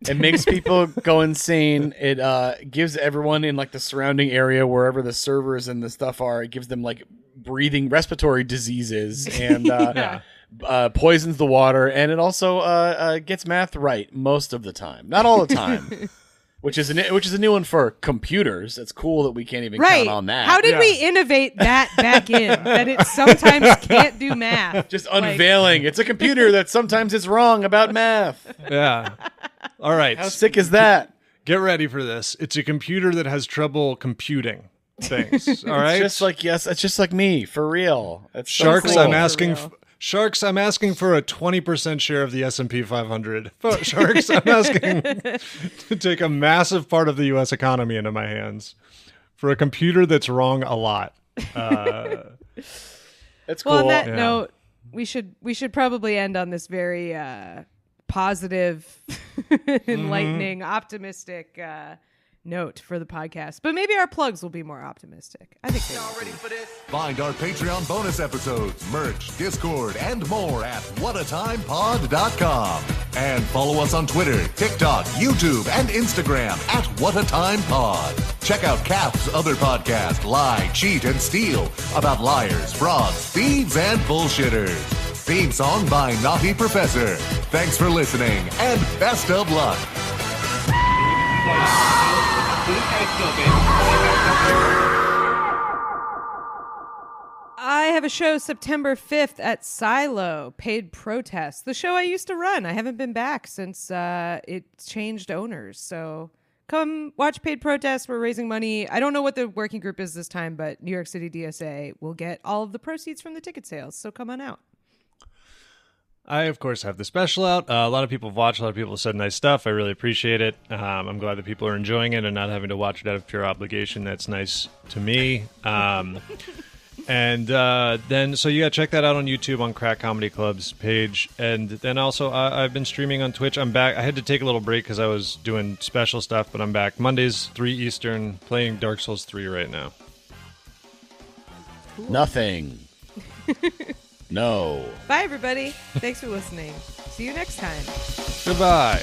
It makes people go insane. It gives everyone in like the surrounding area, wherever the servers and the stuff are, it gives them like breathing respiratory diseases and poisons the water. And it also gets math right most of the time, not all the time. Which is a new one for computers. It's cool that we can't even count on that. How did we innovate that back in? That it sometimes can't do math. Just unveiling. It's a computer that sometimes is wrong about math. Yeah. All right. How sick is that? Get ready for this. It's a computer that has trouble computing things. All right. It's just like me, for real. It's Sharks, so cool. I'm asking. Sharks, I'm asking for a 20% share of the S&P 500. Sharks, I'm asking to take a massive part of the U.S. economy into my hands for a computer that's wrong a lot. It's cool. Well, on that note, we should probably end on this very positive, enlightening, optimistic note for the podcast. But maybe our plugs will be more optimistic. I think they're ready for this. Find our Patreon bonus episodes, merch, Discord, and more at whatatimepod.com. And follow us on Twitter, TikTok, YouTube, and Instagram at whatatimepod. Check out Cap's other podcast, Lie, Cheat, and Steal, about liars, frauds, thieves, and bullshitters. Theme song by Naughty Professor. Thanks for listening, and best of luck. I have a show September 5th at Silo, Paid Protest, the show I used to run. I haven't been back since it changed owners. So come watch Paid Protest. We're raising money. I don't know what the working group is this time, but New York City DSA will get all of the proceeds from the ticket sales. So come on out. I, of course, have the special out. A lot of people have watched. A lot of people have said nice stuff. I really appreciate it. I'm glad that people are enjoying it and not having to watch it out of pure obligation. That's nice to me. And then, so you got to check that out on YouTube on Crack Comedy Club's page. And then also, I've been streaming on Twitch. I'm back. I had to take a little break because I was doing special stuff, but I'm back Mondays, 3 Eastern, playing Dark Souls 3 right now. Cool. Nothing. No. Bye, everybody. Thanks for listening. See you next time. Goodbye.